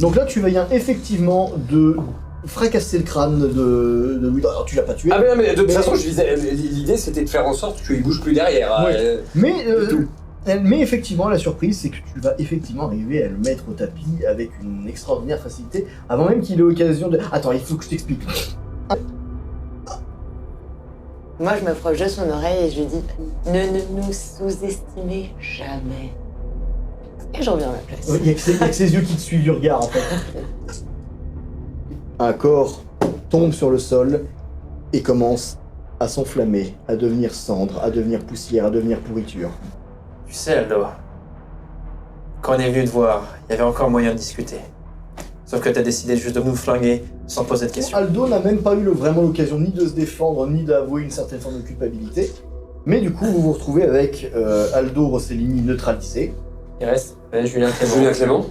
Donc là, tu viens effectivement de fracasser le crâne de Louis. Alors tu l'as pas tué. Ah mais de toute façon, l'idée c'était de faire en sorte qu'il bouge plus derrière. Oui. Mais effectivement, la surprise, c'est que tu vas effectivement arriver à le mettre au tapis avec une extraordinaire facilité, avant même qu'il ait l'occasion de... Attends, il faut que je t'explique. Moi, je m'approche de son oreille et je lui dis « Ne nous sous-estimez jamais. » Et j'en reviens à ma place. Il y a que ses yeux qui te suivent du regard, en fait. Un corps tombe sur le sol et commence à s'enflammer, à devenir cendre, à devenir poussière, à devenir pourriture. Tu sais, Aldo, quand on est venu te voir, il y avait encore moyen de discuter. Sauf que t'as décidé juste de nous flinguer sans poser de questions. Aldo n'a même pas eu vraiment l'occasion ni de se défendre, ni d'avouer une certaine forme de culpabilité. Mais du coup, vous vous retrouvez avec Aldo Rossellini neutralisé. Il reste Julien Clément. Julien Clément.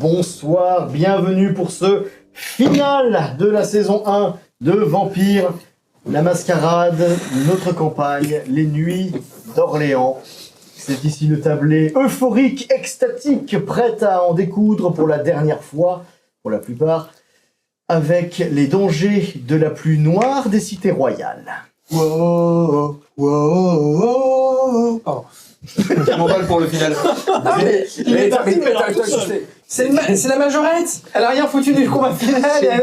Bonsoir, bienvenue pour ce final de la saison 1 de Vampire, la mascarade, notre campagne, les nuits d'Orléans. C'est ici le tablé euphorique, extatique, prête à en découdre pour la dernière fois, pour la plupart, avec les dangers de la plus noire des cités royales. Wow, wow, wow. Oh. Je m'emballe pour le final. C'est la majorette. Elle a rien foutu du combat final.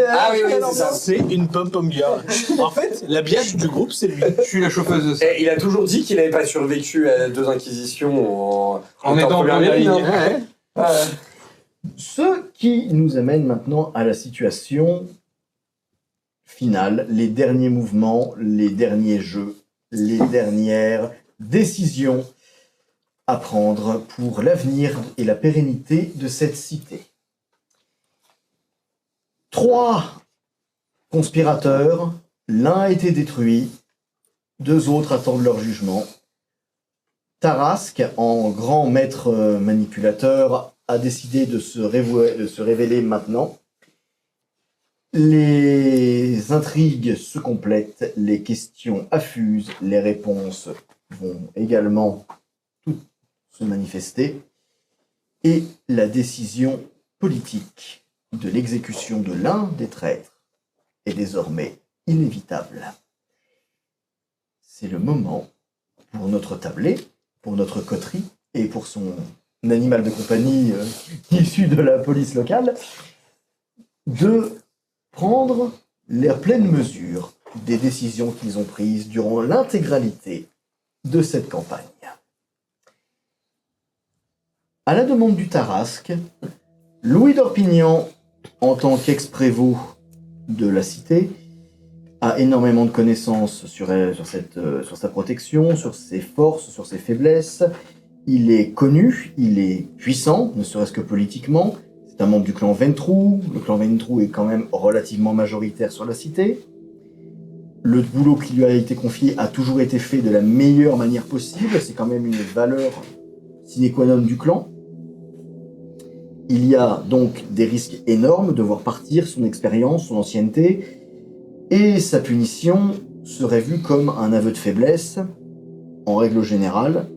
Ah oui, c'est ça. C'est une pom-pom girl. En fait, la biatch du groupe, c'est lui. Je suis la chauffeuse de ça. Et il a toujours dit qu'il n'avait pas survécu à 2 inquisitions en étant en première ligne. Ce qui nous amène maintenant à la situation finale, les derniers mouvements, les derniers jeux, les dernières décisions à prendre pour l'avenir et la pérennité de cette cité. 3 conspirateurs, l'un a été détruit, 2 autres attendent leur jugement. Tarasque, en grand maître manipulateur, a décidé de se révéler maintenant. Les intrigues se complètent, les questions affusent, les réponses vont également toutes se manifester, et la décision politique de l'exécution de l'un des traîtres est désormais inévitable. C'est le moment pour notre tablé, pour notre coterie et pour son animal de compagnie issu de la police locale, de prendre la pleine mesure des décisions qu'ils ont prises durant l'intégralité de cette campagne. À la demande du Tarasque, Louis d'Orpignan, en tant qu'ex-prévôt de la cité, a énormément de connaissances sur sa protection, sur ses forces, sur ses faiblesses. Il est connu, il est puissant, ne serait-ce que politiquement. C'est un membre du clan Ventrou. Le clan Ventrou est quand même relativement majoritaire sur la cité. Le boulot qui lui a été confié a toujours été fait de la meilleure manière possible. C'est quand même une valeur sine qua non du clan. Il y a donc des risques énormes de voir partir son expérience, son ancienneté, et sa punition serait vue comme un aveu de faiblesse, en règle générale,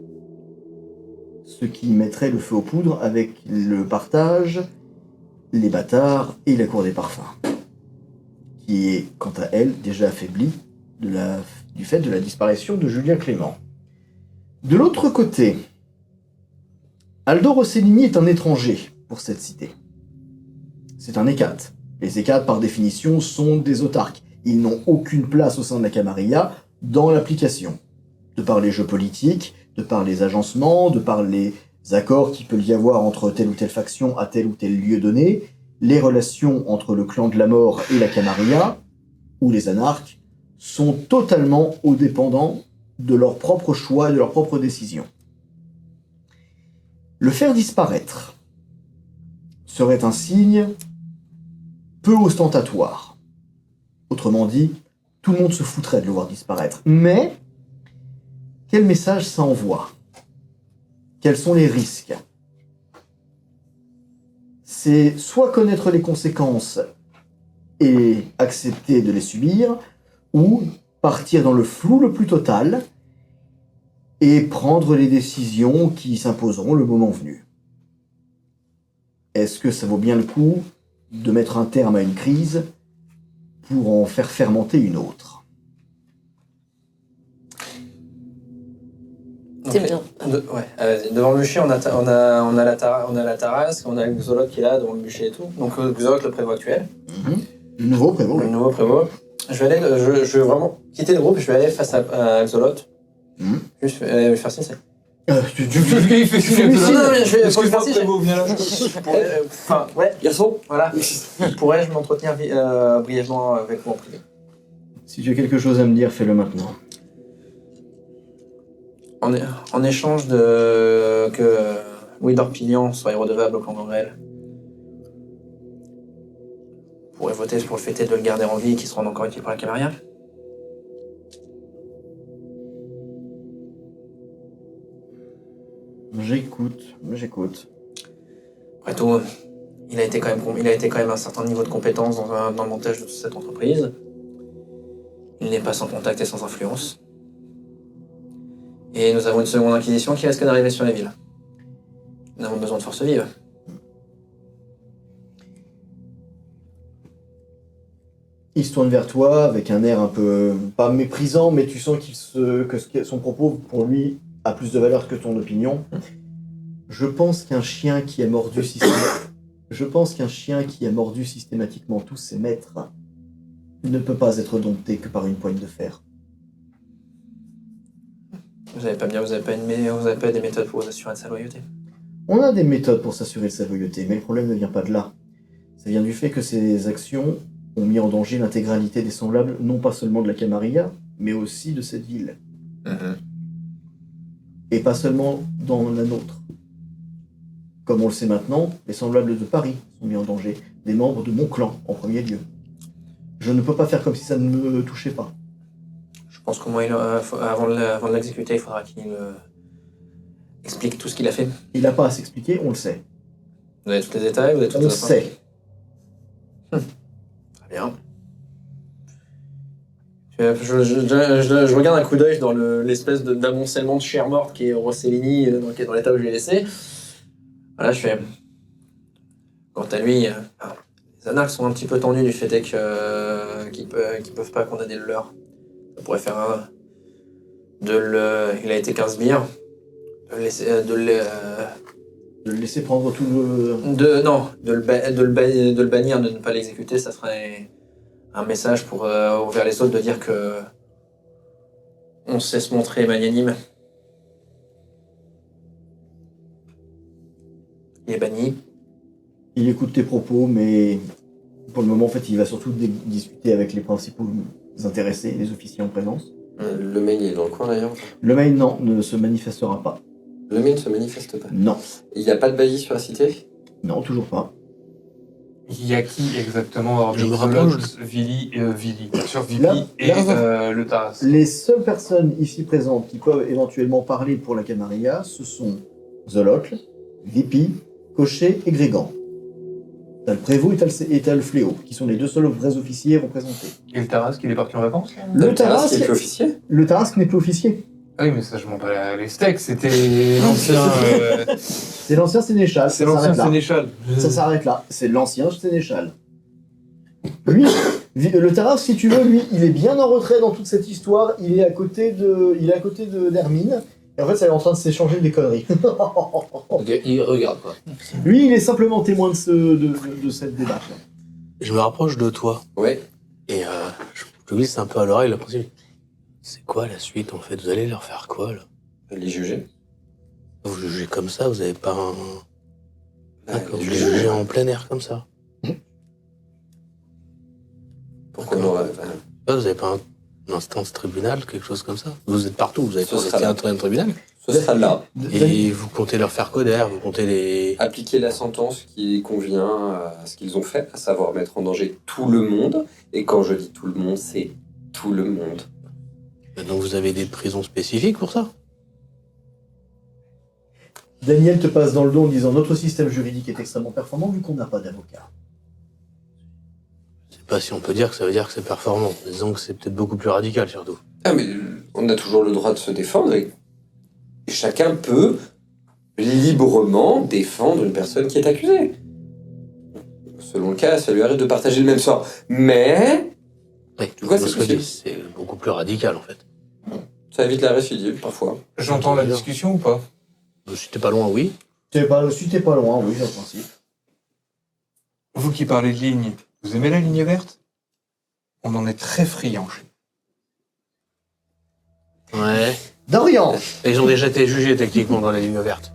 ce qui mettrait le feu aux poudres avec le partage, les bâtards et la cour des parfums, qui est, quant à elle, déjà affaiblie du fait de la disparition de Julien Clément. De l'autre côté, Aldo Rossellini est un étranger pour cette cité. C'est un Hécate. Les Hécates, par définition, sont des autarques. Ils n'ont aucune place au sein de la Camarilla dans l'application. De par les jeux politiques, de par les agencements, de par les accords qu'il peut y avoir entre telle ou telle faction à tel ou tel lieu donné, les relations entre le clan de la mort et la Camarilla, ou les anarques, sont totalement aux dépendants de leur propre choix et de leurs propres décisions. Le faire disparaître serait un signe peu ostentatoire. Autrement dit, tout le monde se foutrait de le voir disparaître. Mais, quel message ça envoie? Quels sont les risques? C'est soit connaître les conséquences et accepter de les subir, ou partir dans le flou le plus total et prendre les décisions qui s'imposeront le moment venu. Est-ce que ça vaut bien le coup de mettre un terme à une crise pour en faire fermenter une autre? C'est bien. Devant le bûcher, on a la Tarasque, on a le Xoloc qui est là devant le bûcher et tout. Donc le Xoloc, le prévôt actuel. Le nouveau prévôt. Le nouveau prévôt. Je vais vraiment quitter le groupe et je vais aller face à Xoloc. Juste aller lui faire signe. Il fait signe. Non, mais je vais Excuse-moi, faire signe. Prévost, viens là. Enfin, ouais, Garçon, voilà. Pourrais-je m'entretenir brièvement avec vous en privé? Si tu as quelque chose à me dire, fais-le maintenant. En échange de que Louis d'Orpignan soit redevable au clan d'Angrel, vous pourrez voter pour le fait de le garder en vie et qu'il se rende encore utile pour la Camarilla. J'écoute. Après tout, il a été quand même un certain niveau de compétence dans le montage de toute cette entreprise. Il n'est pas sans contact et sans influence. Et nous avons une seconde inquisition qui risque d'arriver sur les villes. Nous avons besoin de forces vives. Il se tourne vers toi avec un air un peu, pas méprisant, mais tu sens que son propos, pour lui, a plus de valeur que ton opinion. Je pense qu'un chien qui a mordu systématiquement tous ses maîtres ne peut pas être dompté que par une poigne de fer. Vous avez pas des méthodes pour vous assurer de sa loyauté. On a des méthodes pour s'assurer de sa loyauté, mais le problème ne vient pas de là. Ça vient du fait que ces actions ont mis en danger l'intégralité des semblables, non pas seulement de la Camarilla, mais aussi de cette ville. Et pas seulement dans la nôtre. Comme on le sait maintenant, les semblables de Paris sont mis en danger, des membres de mon clan en premier lieu. Je ne peux pas faire comme si ça ne me touchait pas. Je pense qu'au moins, avant de l'exécuter, il faudra qu'il explique tout ce qu'il a fait. Il n'a pas à s'expliquer, on le sait. Vous avez tous les détails, vous avez toutes On les le sait. Très bien. Je regarde un coup d'œil dans l'espèce d'amoncellement de chair morte qui est Rossellini, dans l'état où je l'ai laissé. Voilà, je fais... Quant à lui, les anarques sont un petit peu tendus du fait qu'ils peuvent pas condamner le leur. Ça pourrait faire il a été 15 sbires. De le laisser prendre tout le... de le bannir, de ne pas l'exécuter, ça serait un message pour vers les autres de dire que on sait se montrer magnanime. Il est banni. Il écoute tes propos, mais pour le moment, en fait, il va surtout discuter avec les principaux intéressés, les officiers en présence. Le mail est dans le coin d'ailleurs. Le mail, non, ne se manifestera pas. Le mail ne se manifeste pas. Non. Il n'y a pas de bailli sur la cité? Non, toujours pas. Il y a qui exactement hors Je me Xolot, rapproche. Vili, bien sûr Vili Là, et le Taras. Les seules personnes ici présentes qui peuvent éventuellement parler pour la Camarilla, ce sont Xolotl, Vipi, Cochet et Grégan. T'as le Prévost et t'as le Fléau, qui sont les deux seuls vrais officiers représentés. Et le Taras qui est parti en vacances là Le Taras qui est Tarasque, plus officier. le Tarasque n'est plus officier. Ah oui, mais ça, je m'en bats les steaks, c'était l'ancien. C'est l'ancien sénéchal. C'est ça l'ancien s'arrête là. sénéchal. Ça s'arrête là. C'est l'ancien sénéchal. Lui, le Tarasque, si tu veux, lui, il est bien en retrait dans toute cette histoire. Il est à côté d'Hermine. Et en fait, ça est en train de s'échanger des conneries. Ok, il regarde quoi. Lui, il est simplement témoin de cette démarche. Je me rapproche de toi Ouais. et je te glisse un peu à l'oreille, là, principe. C'est quoi la suite en fait? Vous allez leur faire quoi là? Les juger. Vous jugez comme ça, vous avez pas un. D'accord, Les vous les juger. jugez en plein air comme ça. Pourquoi on aurait... Vous avez pas une instance tribunal, quelque chose comme ça? Vous êtes partout, vous avez Ce pas sera resté un tribunal. Ce sera là. Et vous comptez leur faire quoi derrière? Vous comptez les. Appliquer la sentence qui convient à ce qu'ils ont fait, à savoir mettre en danger tout le monde. Et quand je dis tout le monde, c'est tout le monde. Donc vous avez des prisons spécifiques pour ça? Daniel te passe dans le dos en disant notre système juridique est extrêmement performant vu qu'on n'a pas d'avocat. Je sais pas si on peut dire que ça veut dire que c'est performant. Disons que c'est peut-être beaucoup plus radical surtout. Ah, mais on a toujours le droit de se défendre et chacun peut librement défendre une personne qui est accusée. Selon le cas, ça lui arrive de partager le même sort. Mais Oui, Tu vois, ce c'est que je dis, possible. c'est beaucoup plus radical en fait. ça évite la récidive parfois. J'entends la discussion ou pas? Si t'es pas loin, oui. Si t'es pas loin, oui, en principe. Vous qui parlez de ligne, vous aimez la ligne verte? On en est très friand chez Ouais. Dorian Et ils ont déjà été jugés techniquement dans la ligne verte.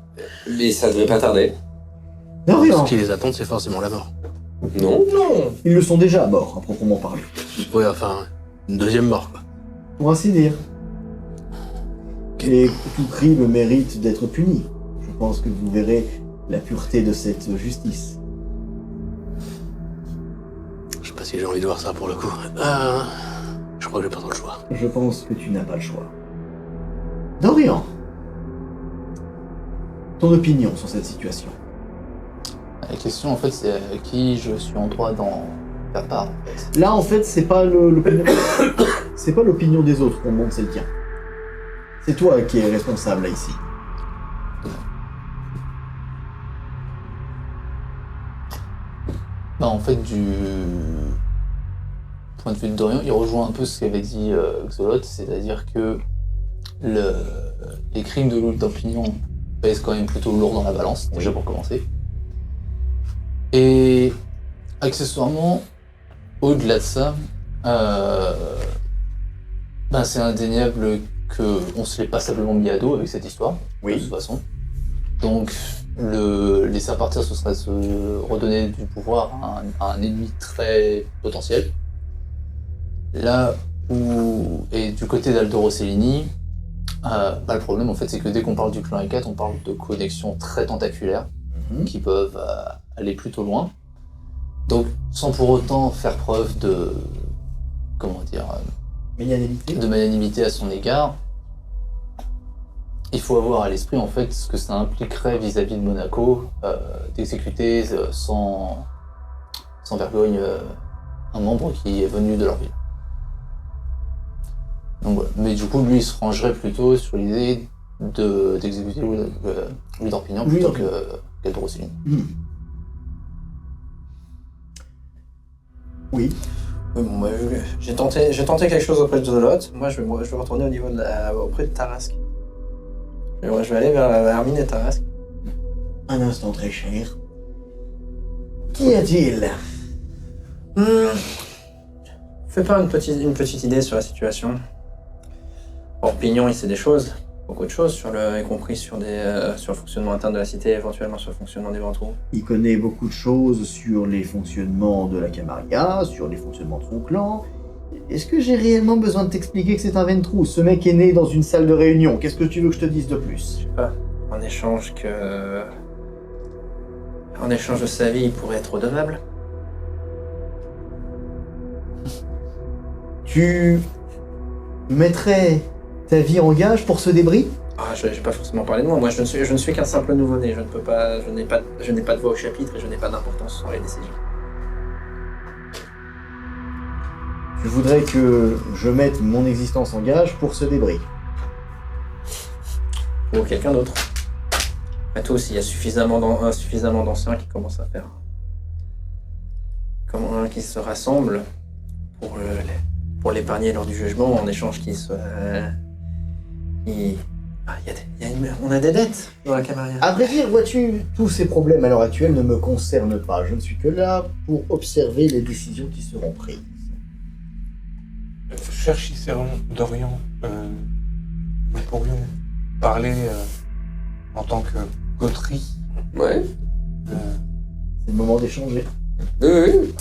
Mais ça devrait pas tarder. Dorian Ce qui les attend, c'est forcément la mort. Non. nous. Non. Ils le sont déjà morts, à proprement parler. Ouais, enfin, une deuxième mort quoi. Pour ainsi dire. Et tout crime mérite d'être puni. Je pense que vous verrez la pureté de cette justice. Je sais pas si j'ai envie de voir ça pour le coup. Je crois que j'ai pas trop le choix. Je pense que tu n'as pas le choix. Dorian, ton opinion sur cette situation? La question, en fait, c'est à qui je suis en droit d'en faire part, en fait. Là, en fait, c'est pas l'opinion... c'est pas l'opinion des autres qu'on montre, c'est le tien. C'est toi qui es responsable, là, ici. Bah, en fait, du point de vue de Dorian, il rejoint un peu ce qu'avait dit Xolot, c'est-à-dire que les crimes de Louis d'Opinion pèsent quand même plutôt lourd dans la balance, déjà pour commencer. Et accessoirement, au-delà de ça, c'est indéniable qu'on se l'est pas simplement mis à dos avec cette histoire, de toute façon. Donc, le laisser partir, ce serait se redonner du pouvoir à un ennemi très potentiel. Là où, et du côté d'Aldo Rossellini, le problème en fait, c'est que dès qu'on parle du clan E4, on parle de connexions très tentaculaires qui peuvent aller plutôt loin. Donc, sans pour autant faire preuve de, Magnanimité. de magnanimité à son égard, il faut avoir à l'esprit en fait ce que ça impliquerait vis-à-vis de Monaco d'exécuter sans vergogne un membre qui est venu de leur ville. Donc voilà. Mais du coup, lui, il se rangerait plutôt sur l'idée d'exécuter Louis d'Orpignan plutôt qu'Aldo Rossellini. Oui. Oui, bon, moi, j'ai tenté quelque chose auprès de Xolot. Moi, je vais retourner au niveau auprès de Tarasque. Je vais aller vers Hermine et Tarasque. Un instant très cher. Qu'y a-t-il? Fais pas une petite idée sur la situation. Orpignon, il sait des choses, beaucoup de choses, y compris sur le fonctionnement interne de la cité, éventuellement sur le fonctionnement des ventreaux. Il connaît beaucoup de choses sur les fonctionnements de la Camarilla, sur les fonctionnements de son clan. Est-ce que j'ai réellement besoin de t'expliquer que c'est un ventrou? Ce mec est né dans une salle de réunion. Qu'est-ce que tu veux que je te dise de plus? En échange de sa vie, il pourrait être redevable. Tu mettrais ta vie en gage pour ce débris? Ah, je n'ai pas forcément parlé de moi. Moi, je ne suis qu'un simple nouveau-né. Je n'ai pas de voix au chapitre et je n'ai pas d'importance sur les décisions. Tu voudrais que je mette mon existence en gage pour ce débris? Ou quelqu'un d'autre. Mais toi aussi, il y a suffisamment d'anciens qui commencent à faire. Qui se rassemblent pour l'épargner lors du jugement en échange qu'il soit. On a des dettes dans la Camarilla. À vrai dire, vois-tu, tous ces problèmes à l'heure actuelle ne me concernent pas. Je ne suis que là pour observer les décisions qui seront prises. Cher Cicéron d'Orient, nous pourrions parler en tant que coterie. Ouais. C'est le moment d'échanger. Oui.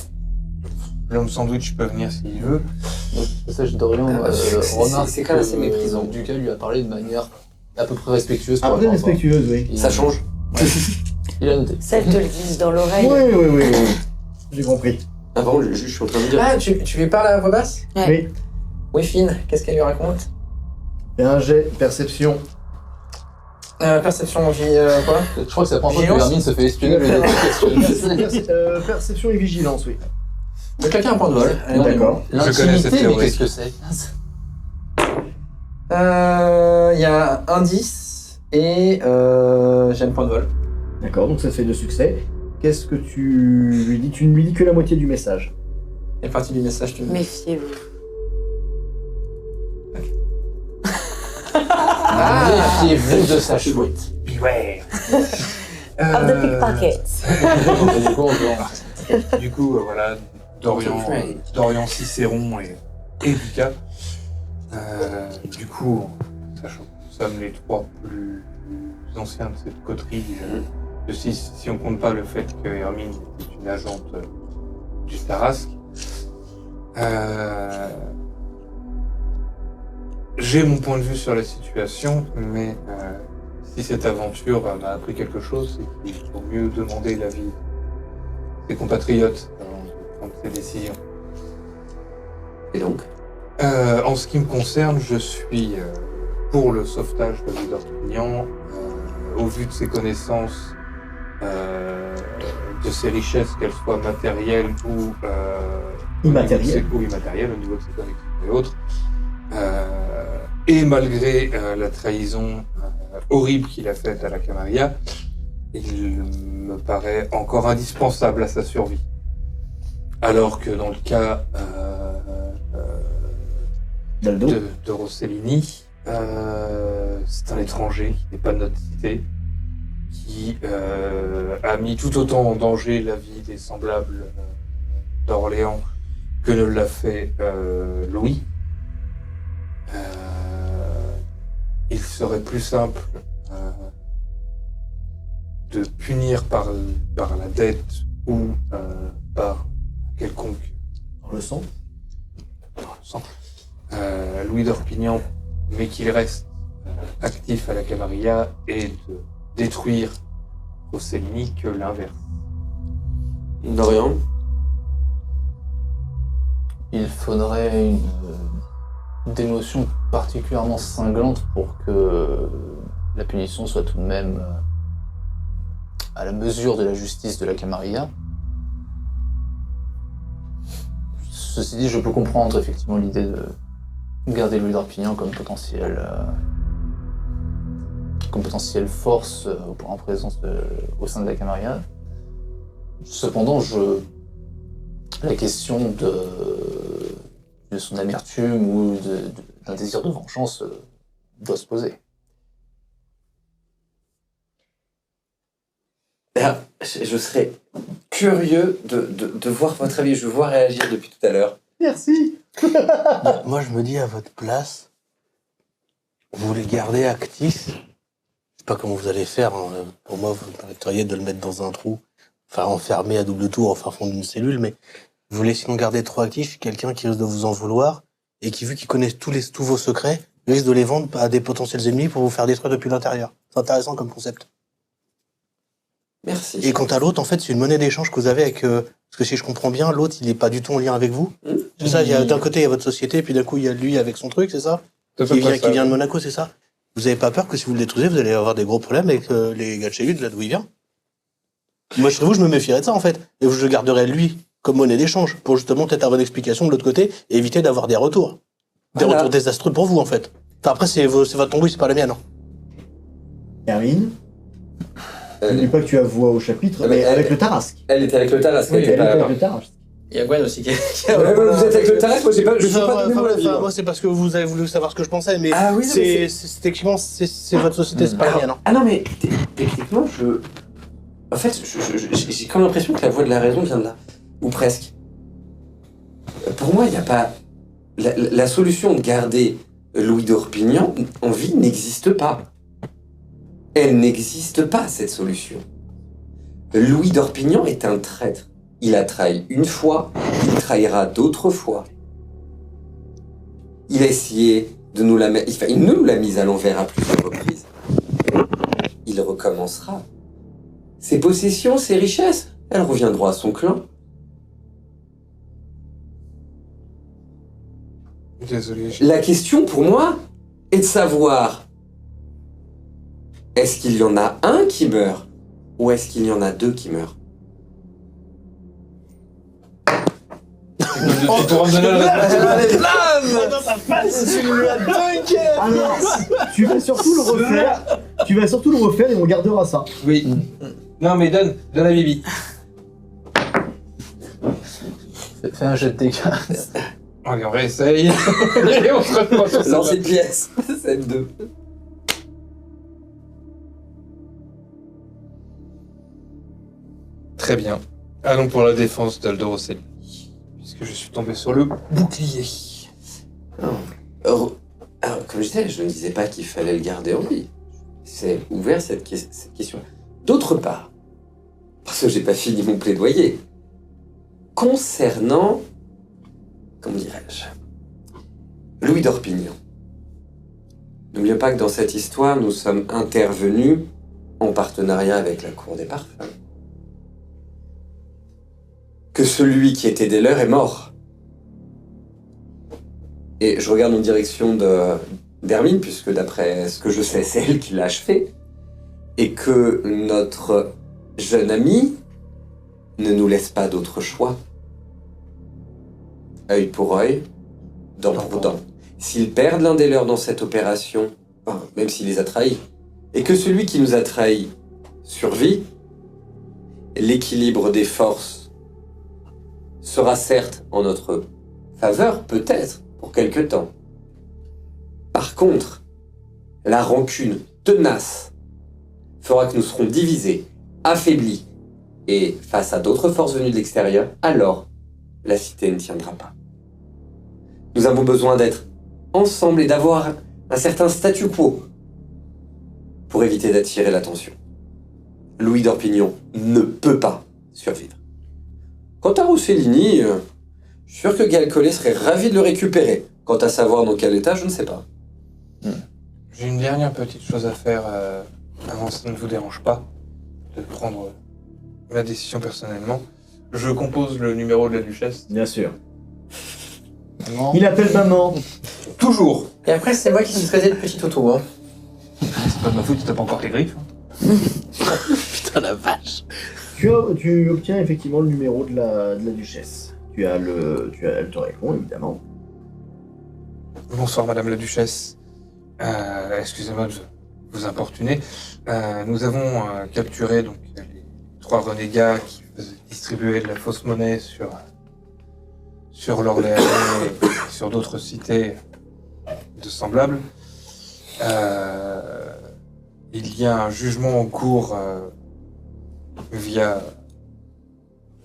L'homme sandwich peut venir s'il veut. Donc, le passage d'Orient remarque c'est quand même assez méprisant. Ducal lui a parlé de manière à peu près respectueuse. par Après, rapport à- respectueuse, oui. Et- Ça change. Il a noté. Celles te le disent dans l'oreille. Oui. J'ai compris. Ah, par contre, je suis en train de dire. Ah, tu lui parles à voix basse? Ouais. Oui. Oui, Finn, qu'est-ce qu'elle lui raconte? Fais un jet, perception. Perception, quoi? Je crois que c'est la première fois que Vigilance. Hermine se fait espionner. Perception et vigilance, oui. Je vais claquer un point de vol. Non, D'accord. Je connais cette L'intimité, mais théorie. qu'est-ce que c'est? Il y a un 10 et j'ai un point de vol. D'accord, donc ça fait 2 succès. Qu'est-ce que tu lui dis? Tu ne lui dis que la moitié du message. Quelle partie du message tu me dis? Méfiez-vous. Méfiez-vous de sa chouette. Beware. Of the pickpockets. Et du coup, on peut Du coup, voilà, Dorian Cicéron et Duca. Du coup, sachant que nous sommes les 3 plus anciens de cette coterie, si on compte pas le fait que Hermine est une agente du Tarasque, j'ai mon point de vue sur la situation, mais si cette aventure m'a appris quelque chose, c'est qu'il faut mieux demander l'avis de ses compatriotes avant de prendre ses décisions. Et donc? En ce qui me concerne, je suis pour le sauvetage de Louis d'Orpignan, au vu de ses connaissances, de ses richesses, qu'elles soient matérielles ou Immatérielles. ou immatérielles, au niveau de ses connexions et autres. Et malgré la trahison horrible qu'il a faite à la Camarilla, il me paraît encore indispensable à sa survie. Alors que dans le cas Daldo. de Rossellini, c'est un étranger qui n'est pas de notre cité, qui a mis tout autant en danger la vie des semblables d'Orléans que ne l'a fait Louis. Il serait plus simple de punir par la dette ou par quelconque Dans le sang. sang, Louis d'Orpignan, mais qu'il reste actif à la Camarilla, et de détruire Rossellini que l'inverse. Dorian? Il faudrait une démotion particulièrement cinglante pour que la punition soit tout de même à la mesure de la justice de la Camarilla. Ceci dit, je peux comprendre effectivement l'idée de garder Louis d'Orpignan comme potentielle force en présence au sein de la Camarilla. Cependant, la question de son amertume ou d'un désir de vengeance doit se poser. Là, je serais curieux de voir votre avis. Je vous vois réagir depuis tout à l'heure. Merci. Moi, je me dis à votre place, vous les gardez actifs. Je sais pas comment vous allez faire. Hein. Pour moi, vous permettriez de le mettre dans un trou, enfin enfermé à double tour, enfin fond d'une cellule, mais vous laissez sinon garder trop actif quelqu'un qui risque de vous en vouloir et qui, vu qu'il connaît tous vos secrets, risque de les vendre à des potentiels ennemis pour vous faire détruire depuis l'intérieur. C'est intéressant comme concept. Merci. Et quant à l'autre, en fait, c'est une monnaie d'échange que vous avez avec... parce que si je comprends bien, l'autre, il est pas du tout en lien avec vous. C'est ça, il y a d'un côté il y a votre société, puis d'un coup il y a lui avec son truc, c'est ça C'est à peu près qui ça. vient de Monaco, c'est ça? Vous avez pas peur que si vous le détruisez, vous allez avoir des gros problèmes avec les gars de chez lui, de là d'où il vient? Moi, je serais vous, je me méfierais de ça, en fait. Et je garderais lui comme monnaie d'échange, pour justement peut-être avoir une explication de l'autre côté, et éviter d'avoir des retours. Des Voilà. retours désastreux pour vous, en fait. Enfin, après, c'est votre tombouille, c'est pas la mienne. Hein. Hermine, n'oublie pas que tu as voix au chapitre, mais elle- avec le Tarasque. Elle était avec le Tarasque, elle Elle était est pas avec là-bas. le Tarasque. Il y a Gwen aussi qui est. Ouais, vous êtes avec le Tarasque, moi j'ai pas, je suis Enfin, pas donné mon avis. moi, c'est parce que vous avez voulu savoir ce que je pensais, mais Ah oui, non, mais c'est techniquement, c'est votre société, c'est pas la mienne. Hein. Ah non, mais techniquement, en fait, j'ai comme l'impression que la voix de la raison vient de là. Ou presque. Pour moi, il n'y a pas... La solution de garder Louis d'Orpignan en vie n'existe pas. Elle n'existe pas, cette solution. Louis d'Orpignan est un traître. Il a trahi une fois, il trahira d'autres fois. Il a essayé de nous la mettre... Enfin, il nous l'a mise à l'envers à plusieurs reprises. Il recommencera. Ses possessions, ses richesses, elles reviendront à son clan. Désolé, La question pour moi est de savoir, est-ce qu'il y en a un qui meurt ou est-ce qu'il y en a deux qui meurent? tu pourras me donner la réponse. Alors, tu vas surtout le refaire. Tu vas surtout le refaire et on gardera ça. Oui. Non, mais donne à Bibi. Fais un jet de dégâts. Allez, on réessaye. Et on se reprend sur ça. Lancer de pièce, c'est deux. Très bien. Allons pour la défense d'Aldo Rosselli. Puisque je suis tombé sur le bouclier. Alors, comme je disais, je ne disais pas qu'il fallait le garder en vie. C'est ouvert cette question. D'autre part, parce que j'ai pas fini mon plaidoyer, concernant, comment dirais-je, Louis d'Orpignan. N'oublions pas que dans cette histoire, nous sommes intervenus en partenariat avec la Cour des Parfums. Que celui qui était des leurs est mort. Et je regarde en direction d'Hermine, puisque d'après ce que je sais, c'est elle qui l'a achevé. Et que notre jeune ami ne nous laisse pas d'autre choix. Œil pour œil, dent pour dent. S'ils perdent l'un des leurs dans cette opération, enfin, même s'il les a trahis, et que celui qui nous a trahis survit, l'équilibre des forces sera certes en notre faveur, peut-être, pour quelque temps. Par contre, la rancune tenace fera que nous serons divisés, affaiblis, et face à d'autres forces venues de l'extérieur, alors la cité ne tiendra pas. Nous avons besoin d'être ensemble et d'avoir un certain statu quo pour éviter d'attirer l'attention. Louis d'Orpignan ne peut pas survivre. Quant à Rossellini, je suis sûr que Galcollet serait ravi de le récupérer. Quant à savoir dans quel état, je ne sais pas. J'ai une dernière petite chose à faire avant que ça ne vous dérange pas de prendre la décision personnellement. Je compose le numéro de la duchesse. Bien sûr. Non. Il appelle maman. Toujours. Et après, c'est moi qui suis traité de petit Toto. Hein. C'est pas de ma faute si t'as pas encore tes griffes. Putain, la vache. Tu obtiens effectivement le numéro de la duchesse. Elle te répond évidemment. Bonsoir Madame la Duchesse. Excusez-moi de vous importuner. Nous avons capturé donc les 3 renégats qui faisaient distribuer de la fausse monnaie sur l'Orléanais et sur d'autres cités de semblables. Il y a un jugement en cours via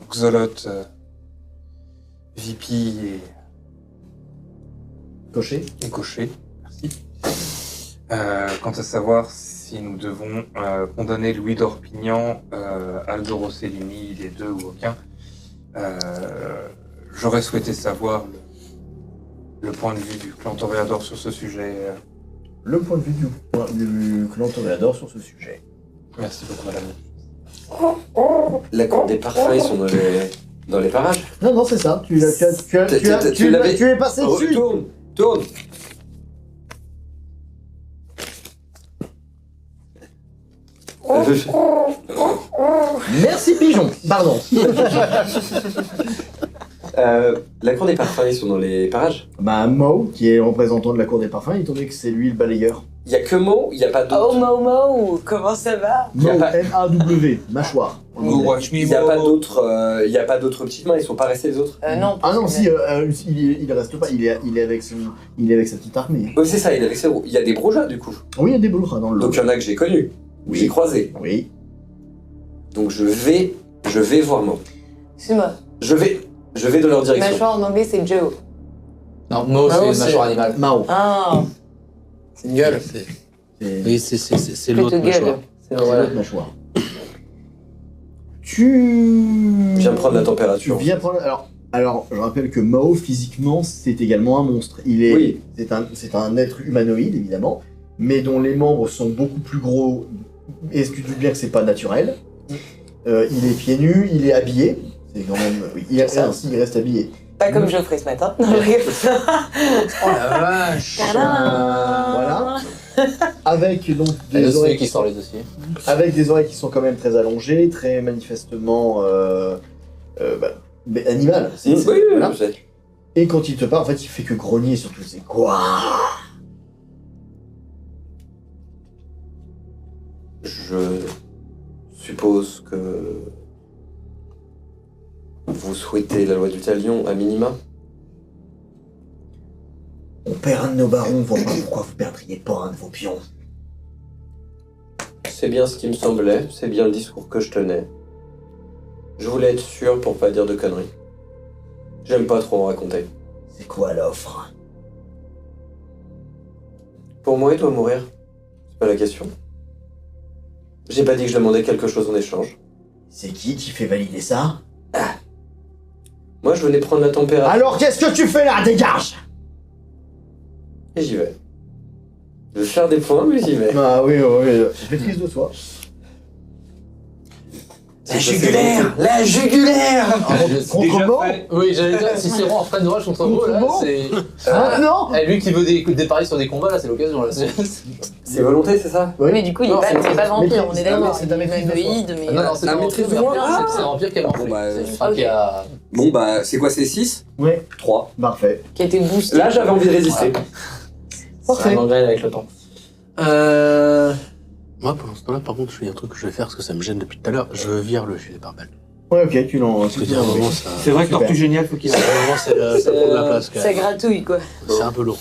Xolot, VP Cocher. et Cocher. Merci. Quant à savoir si nous devons condamner Louis d'Orpignan, Aldo Rossellini, les deux ou aucun, j'aurais souhaité savoir le point de vue du clan Toréador sur ce sujet. Le point de vue du clan Toréador sur ce sujet. Merci beaucoup, madame. La Cour des Parfums, ils sont dans les Dans les parages. Non, c'est ça. Tu es passé Oh, dessus. Tourne. Merci, pigeon. Pardon. La cour des parfums, ils sont dans les parages. Bah, Mo, qui est représentant de la cour des parfums, étant donné que c'est lui le balayeur. Il y a que Mo, il y a pas Oh, d'autres. Momo, comment ça va? Mo, Y a pas- M-A-W, mâchoire. en Go anglais. watch me, Il y a pas Mo. d'autres. Il y a pas d'autres petites mains. Ils sont pas restés les autres. Non. Ah non, si, il reste pas, il est avec sa petite armée. Oui, c'est ça. Il y a des brojas du coup. Oui, il y a des boulots dans le lot. Donc il y en a que j'ai connus. Oui. J'ai croisé. Oui. Donc je vais voir Mo. Excuse-moi. Je vais dans leur direction. Mâchoire en anglais, c'est Joe. Non, Mo, Mao, c'est une c'est- mâchoire animale. Mao. Ah, C'est une gueule. Oui, c'est plutôt l'autre mâchoire. gueule. C'est C'est voilà. l'autre mâchoire. Tu... Je viens prendre la température. Tu viens prendre... Alors, je rappelle que Mao, physiquement, c'est également un monstre. Oui. C'est un être humanoïde, évidemment, mais dont les membres sont beaucoup plus gros. Est-ce que tu dis bien que c'est pas naturel? Il est pieds nus, il est habillé. C'est quand même... Oui, il reste habillé. Pas comme Geoffrey ce matin. Non, je rigole. Oh la vache. Voilà. Avec donc Et le des seuil oreilles qui sort les dossiers. avec des oreilles qui sont quand même très allongées, très manifestement mais animales. Oui, oui, voilà. je sais. Et quand il te parle, en fait, il fait que grogner surtout. C'est quoi? Je suppose que vous souhaitez la loi du talion à minima. On perd un de nos barons, on voit pas pourquoi vous perdriez pas un de vos pions. C'est bien ce qui me semblait, c'est bien le discours que je tenais. Je voulais être sûr pour pas dire de conneries. J'aime pas trop en raconter. C'est quoi l'offre? Pour moi, il doit mourir. C'est pas la question. J'ai pas dit que je demandais quelque chose en échange. C'est qui fait valider ça? Moi, je venais prendre la température Alors qu'est-ce que tu fais là? Dégage! et j'y vais. Je vais faire des points, mais j'y vais. Ah oui, maîtrise de soi. La jugulaire Contre Déjà Mo? fait. Oui, j'allais dire, si c'est vraiment en frein de rage contre Mo, là, Mo c'est. Ah non! Lui qui veut des paris sur des combats, là, c'est l'occasion, là. C'est volonté, c'est ça? Oui. Mais du coup, il Non, est c'est- pas vampire, on est c'est- d'accord. c'est un maîtrise de soi. humanoïde, mais. Non, non, c'est Ah, pas maîtrise vampire, de moi. c'est un vampire qui est mort. Bon, bah, C'est une femme qui a. Bon, bah, c'est quoi, c'est 6? Ouais, 3. parfait. Qui a été boosté. Là, j'avais envie de résister. Parfait. C'est un engrais avec le temps. Moi, pendant ce temps-là, par contre, il y a un truc que je vais faire, parce que ça me gêne depuis tout à l'heure. Je vire le fusil par balle. Ouais, ok, tu l'en... Parce que, dire, à un moment, ça... C'est vrai que Super. Tortue Génial, faut qu'il à un moment, ça prend de la place, quand Ça même. gratouille, quoi. C'est un peu lourd.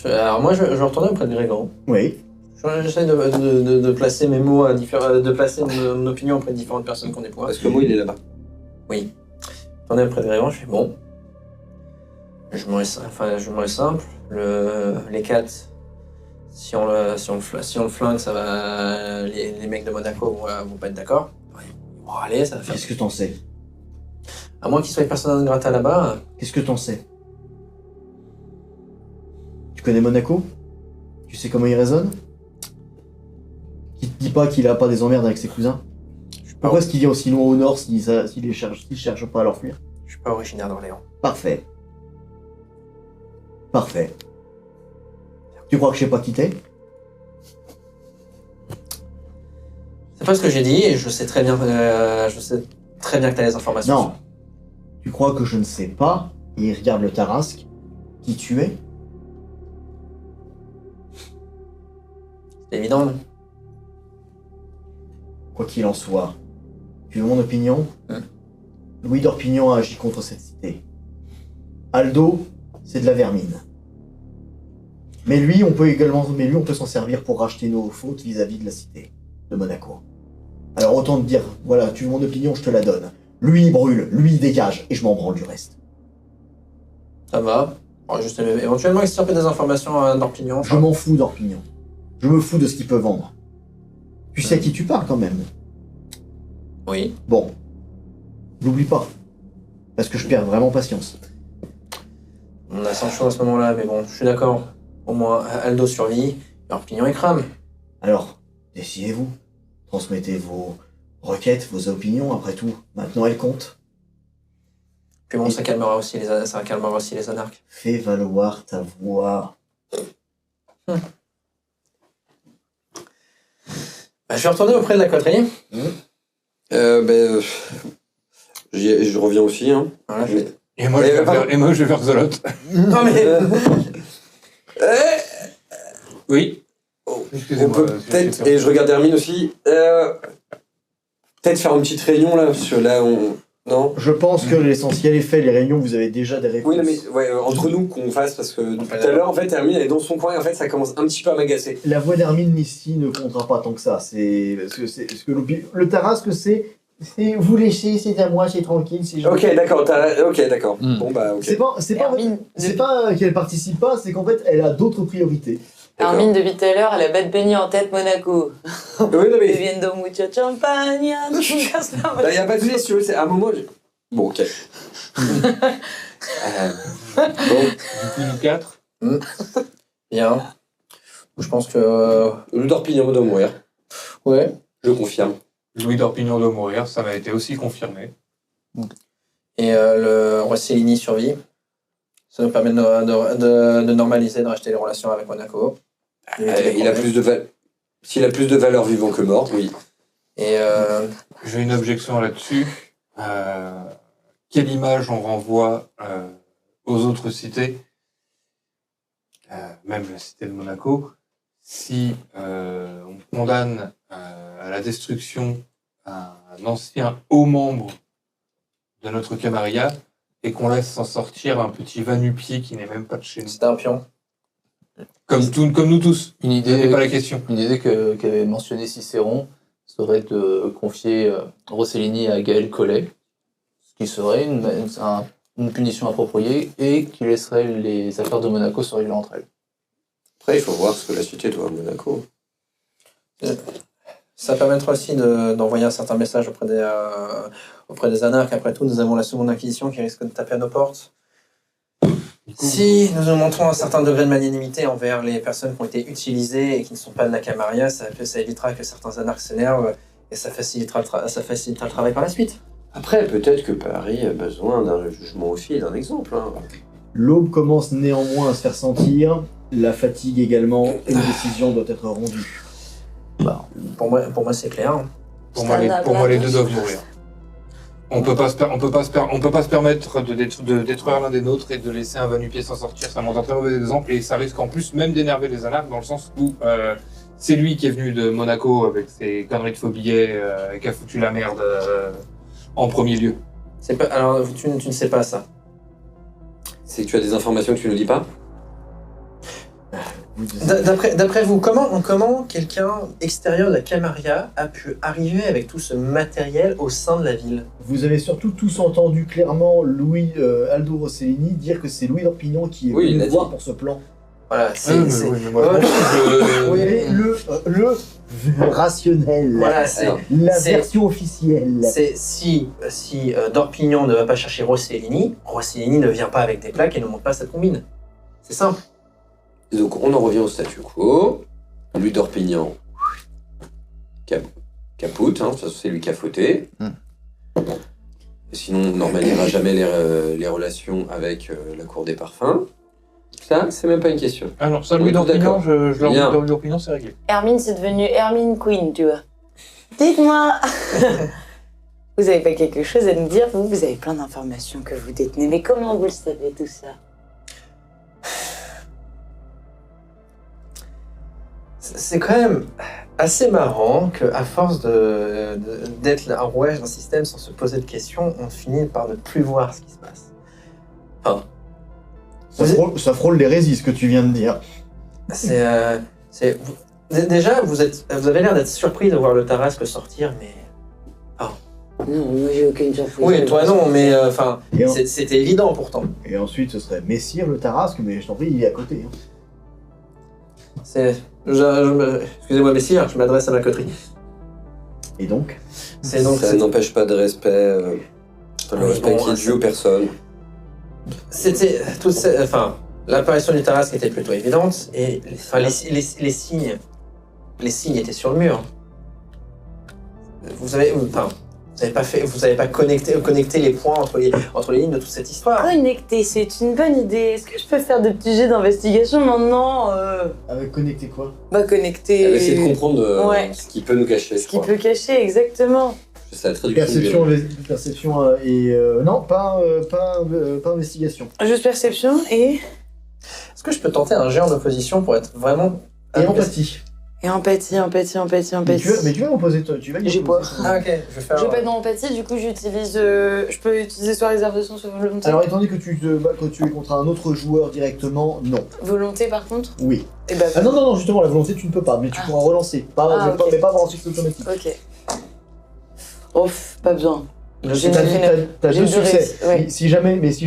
Alors moi, je vais retourner auprès de Grégory. Oui. J'essaie de placer mes mots à de placer mon opinion auprès de différentes personnes qu'on est pour. Parce que moi, il est là-bas. Retourner auprès de Grégory, je fais bon. Je me reste simple. Les 4, si on le flingue, ça va. Les mecs de Monaco vont pas être d'accord. Bon, allez, ça va faire. Qu'est-ce que t'en sais? À moins qu'il soit persona non grata là-bas. Qu'est-ce que t'en sais? Tu connais Monaco? Tu sais comment il raisonne? Qui te dit pas qu'il a pas des emmerdes avec ses cousins? Pourquoi est-ce qu'il est aussi loin au nord s'il cherche pas à leur fuir? Je suis pas originaire d'Orléans. Parfait. Parfait. Tu crois que je sais pas qui t'es? C'est pas ce que j'ai dit et je sais très bien que t'as les informations. Non. Tu crois que je ne sais pas, et il regarde le Tarasque, qui tu es? C'est évident. Non. Quoi qu'il en soit, tu veux mon opinion? Hein. Louis d'Orpignan a agi contre cette cité. Aldo, c'est de la vermine. Mais lui, on peut s'en servir pour racheter nos fautes vis-à-vis de la cité de Monaco. Alors autant te dire, voilà, tu veux mon opinion, je te la donne. Lui, il brûle, lui, il dégage, et je m'en branle du reste. Ça va. Bon, juste éventuellement extirper des informations à Dorpignon. Je m'en fous d'Orpignan. Je me fous de ce qu'il peut vendre. Tu sais à qui tu parles quand même. Oui. Bon, n'oublie pas. Parce que je perds vraiment patience. On a 100 choses à ce moment-là, mais bon, je suis d'accord. Au moins, Aldo survit, Dorpignon il crame. Alors, décidez-vous. Transmettez vos requêtes, vos opinions, après tout. Maintenant, elles comptent. Puis bon, ça calmera aussi les anarques. Fais valoir ta voix. Bah, je vais retourner auprès de la coterie. Je reviens aussi. Hein. Voilà, Mais- Et moi, je vais faire Zolot. Non mais... Oui. On Excusez-moi. peut peut-être, et je regarde Hermine aussi, peut-être faire une petite réunion là, parce que là on. Non. Je pense que l'essentiel est fait. Les réunions, vous avez déjà des réponses. Oui, non, mais ouais, entre nous qu'on fasse, parce que tout à l'heure, en fait, Hermine elle est dans son coin et en fait, ça commence un petit peu à m'agacer. La voix d'Hermine ici ne comptera pas tant que ça. C'est parce que le tarasque, c'est vous laissez, c'est à moi, c'est tranquille, c'est gentil. Ok, d'accord, d'accord. Mm. Bon, bah, ok. Hermine, C'est pas qu'elle participe pas, c'est qu'en fait, elle a d'autres priorités. D'accord. Hermine, depuis tout à l'heure, elle a bad bunny en tête Monaco. Oui, non, mais. Bebiendo mucho champagne. Là, y a pas de soucis, si tu veux, c'est à un moment. Bon, ok. Bon. Du coup, nous 4. Bien. Je pense que... Louis d'Orpignan doit mourir. Ouais. Je confirme. Louis d'Orpignan doit mourir, ça m'a été aussi confirmé. Et le Rossellini survit. Ça nous permet de normaliser, de racheter les relations avec Monaco. Il a plus de valeur. S'il a plus de valeur vivant que mort, oui. Et J'ai une objection là-dessus. Quelle image on renvoie aux autres cités, même la cité de Monaco, si on condamne à la destruction un ancien haut membre de notre camarilla et qu'on laisse s'en sortir un petit va-nu-pied qui n'est même pas de chez nous. c'était un pion. Comme nous tous. Une Ce n'est idée, pas la question. une idée qu'avait mentionné Cicéron serait de confier Rossellini à Gaël Collet, ce qui serait une punition appropriée et qui laisserait les affaires de Monaco se régler entre elles. Après, il faut voir ce que la cité doit à Monaco. Ça permettra aussi d'envoyer un certain message auprès des anarches. Après tout, nous avons la seconde inquisition qui risque de taper à nos portes. Si nous montrons un certain degré de magnanimité envers les personnes qui ont été utilisées et qui ne sont pas de la Camarilla, ça évitera que certains anarches s'énervent et ça facilitera le travail par la suite. Après, peut-être que Paris a besoin d'un jugement aussi et d'un exemple. Hein. L'aube commence néanmoins à se faire sentir. La fatigue également. Une décision doit être rendue. Pour moi c'est clair. Pour moi, les deux doivent mourir. On peut pas se permettre de détruire l'un des nôtres et de laisser un va-nu-pied s'en sortir. Ça montre un très mauvais exemple et ça risque en plus même d'énerver les anarches dans le sens où c'est lui qui est venu de Monaco avec ses conneries de faux billets et qui a foutu la merde en premier lieu. Alors tu ne sais pas ça. C'est que tu as des informations que tu ne dis pas. D'après vous, comment quelqu'un extérieur de la Camarilla a pu arriver avec tout ce matériel au sein de la ville? Vous avez surtout tous entendu clairement Aldo Rossellini dire que c'est Louis d'Orpignan qui est Oui, il l'a venu voir dit. pour ce plan. Voilà, mais moi, Et le rationnel. Voilà, c'est La c'est- version officielle. si Dorpignan ne va pas chercher Rossellini ne vient pas avec des plaques et ne monte pas cette combine. C'est simple. Et donc, on en revient au statu quo. Louis d'Orpignan capoute, hein, c'est lui qui a fauté. Sinon, on normalisera jamais les relations avec la cour des parfums. Ça, c'est même pas une question. Alors, ça, On est Louis tous d'Orpignan, d'accord. je leur Bien. dis Louis d'Orpignan, c'est réglé. Hermine, c'est devenu Hermine Queen, tu vois. Dites-moi. Vous avez pas quelque chose à nous dire, vous avez plein d'informations que vous détenez, mais comment vous le savez tout ça? C'est quand même assez marrant qu'à force d'être un rouage d'un système sans se poser de questions, on finit par ne plus voir ce qui se passe. Enfin, Ça frôle l'hérésie, ce que tu viens de dire. déjà, vous avez l'air d'être surpris de voir le Tarasque sortir, mais... Non, moi j'ai aucune surprise. Oui, toi non, mais enfin, Et, c'était évident pourtant. et ensuite, ce serait Messire le Tarasque, mais je t'en prie, il est à côté. Hein. Excusez-moi, messire, je m'adresse à ma coterie. Et donc C'est donc... Ça n'empêche pas de respect, le Oui, respect bon, qui est dû aux personnes. C'était l'apparition du Tarasque était plutôt évidente et les signes étaient sur le mur. Vous avez vous avez pas connecté les points entre les lignes de toute cette histoire. Connecter, c'est une bonne idée. Est-ce que je peux faire de petits jets d'investigation maintenant Avec connecter quoi? Bah, connecter. Essayer de comprendre Ouais. ce qui peut nous cacher. Ce qui peut cacher, exactement. C'est la traduction. Perception et... non, pas investigation. Juste perception et. Est-ce que je peux tenter un jet en opposition pour être vraiment... Et empathie. Et empathie. Mais tu vas m'opposer toi, tu vas y J'ai opposer. Ah ok, je vais faire... J'ai pas d'empathie, du coup j'utilise. Je peux utiliser soit réserve de son, soit volonté. Alors étant donné que tu te bats, que tu es contre un autre joueur directement, non. Volonté par contre. Oui. Et bah. Ah non, justement, la volonté tu ne peux pas, mais tu pourras relancer. Ok. Mais pas avoir un succès automatique. Ok. Ouf, pas besoin. J'ai T'as une- t'as j'ai deux une succès. réussite, ouais. Si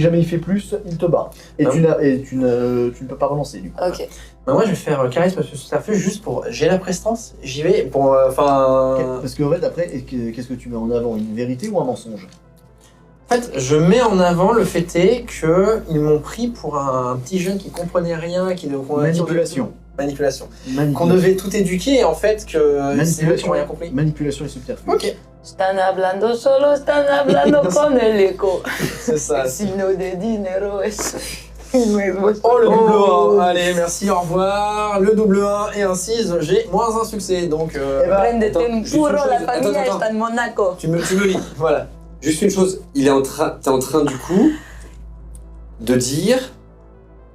jamais il fait plus, il te bat. Et Ah. tu ne peux pas relancer du coup. Ok. Bah, moi je vais faire charisme subterfuge juste pour... J'ai la prestance, j'y vais pour... Enfin... Parce qu'en fait, après, qu'est-ce que tu mets en avant? Une vérité ou un mensonge? En fait, je mets en avant le fait est qu'ils m'ont pris pour un petit jeune qui comprenait rien, qui ne... Manipulation. Manipulation. Qu'on devait tout éduquer et en fait que c'est eux qui n'ont rien compris. Manipulation et subterfuge. Ok, Están hablando solo, están hablando con el eco. c'est ça. Sino de dinero es. Oh le double 1, allez merci, au revoir. Le double 1 et un 6, j'ai moins un succès donc... Eh ben, Prendete attends, un juste une puro, chose. la familia Attends. está en Monaco. tu me lis, voilà. Juste une chose, t'es en train du coup de dire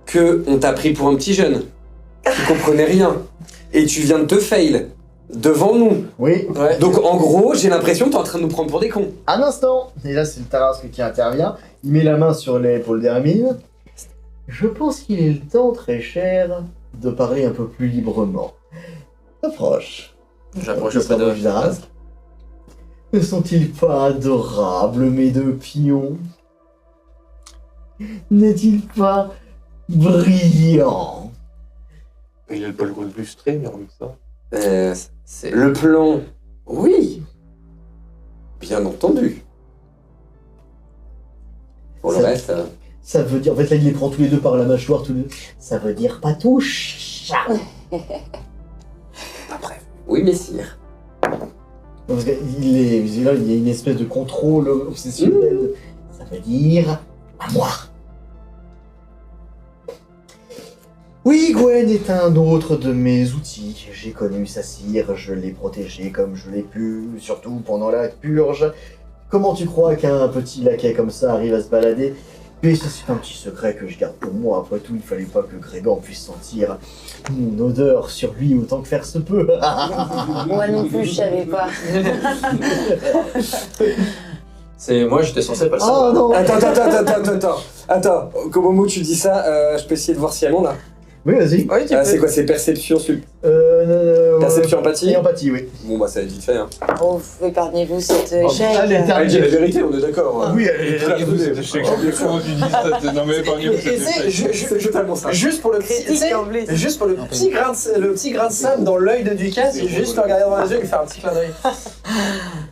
que on t'a pris pour un petit jeune qui comprenait rien et tu viens de te fail devant nous. Oui. Ouais. Donc en gros, j'ai l'impression que t'es en train de nous prendre pour des cons. Un instant. Et là, c'est le Tarasque qui intervient. Il met la main sur l'épaule d'Hermine. Je pense qu'il est le temps, très cher, de parler un peu plus librement. Approche. J'approche Il auprès de... s'approche d'Arasque. Ne sont-ils pas adorables, mes deux pions? N'est-il pas brillant? Il a le poil lustré, mais hormis ça. C'est... Le plan, oui. Bien entendu. Pour le Ça- reste, Ça veut dire... En fait, là, il les prend tous les deux par la mâchoire, tous les deux. Ça veut dire pas touche. oui messire. Parce que là, il y a une espèce de contrôle obsessionnel. Ça veut dire à moi. Oui, Gwen est un autre de mes outils. J'ai connu sa cire, je l'ai protégé comme je l'ai pu, surtout pendant la purge. Comment tu crois qu'un petit laquais comme ça arrive à se balader? Mais ça, c'est un petit secret que je garde pour moi. Après tout, il fallait pas que Grégor puisse sentir mon odeur sur lui autant que faire se peut. Moi non plus, je savais pas. C'est... Moi j'étais censé pas le savoir. Oh non! Attends, au moment où tu dis ça, je peux essayer de voir si elle en a. Oui, vas-y. Oui, tu C'est peux. quoi, c'est perception, perception, empathie? Et empathie, oui. Bon bah ça va être vite fait hein. Oh, épargnez-vous cette Oh, échec. allez, Elle dit la vérité, on est d'accord. hein. Oui, elle est Je sais que tu dis ça, non mais épargnez-vous Et c'est totalement ça. juste pour le petit... tu sais, Critique en plus. juste pour le petit grain de sable dans l'œil de Ducasse, j'ai juste le regarder dans les yeux et lui faire un petit clin d'œil.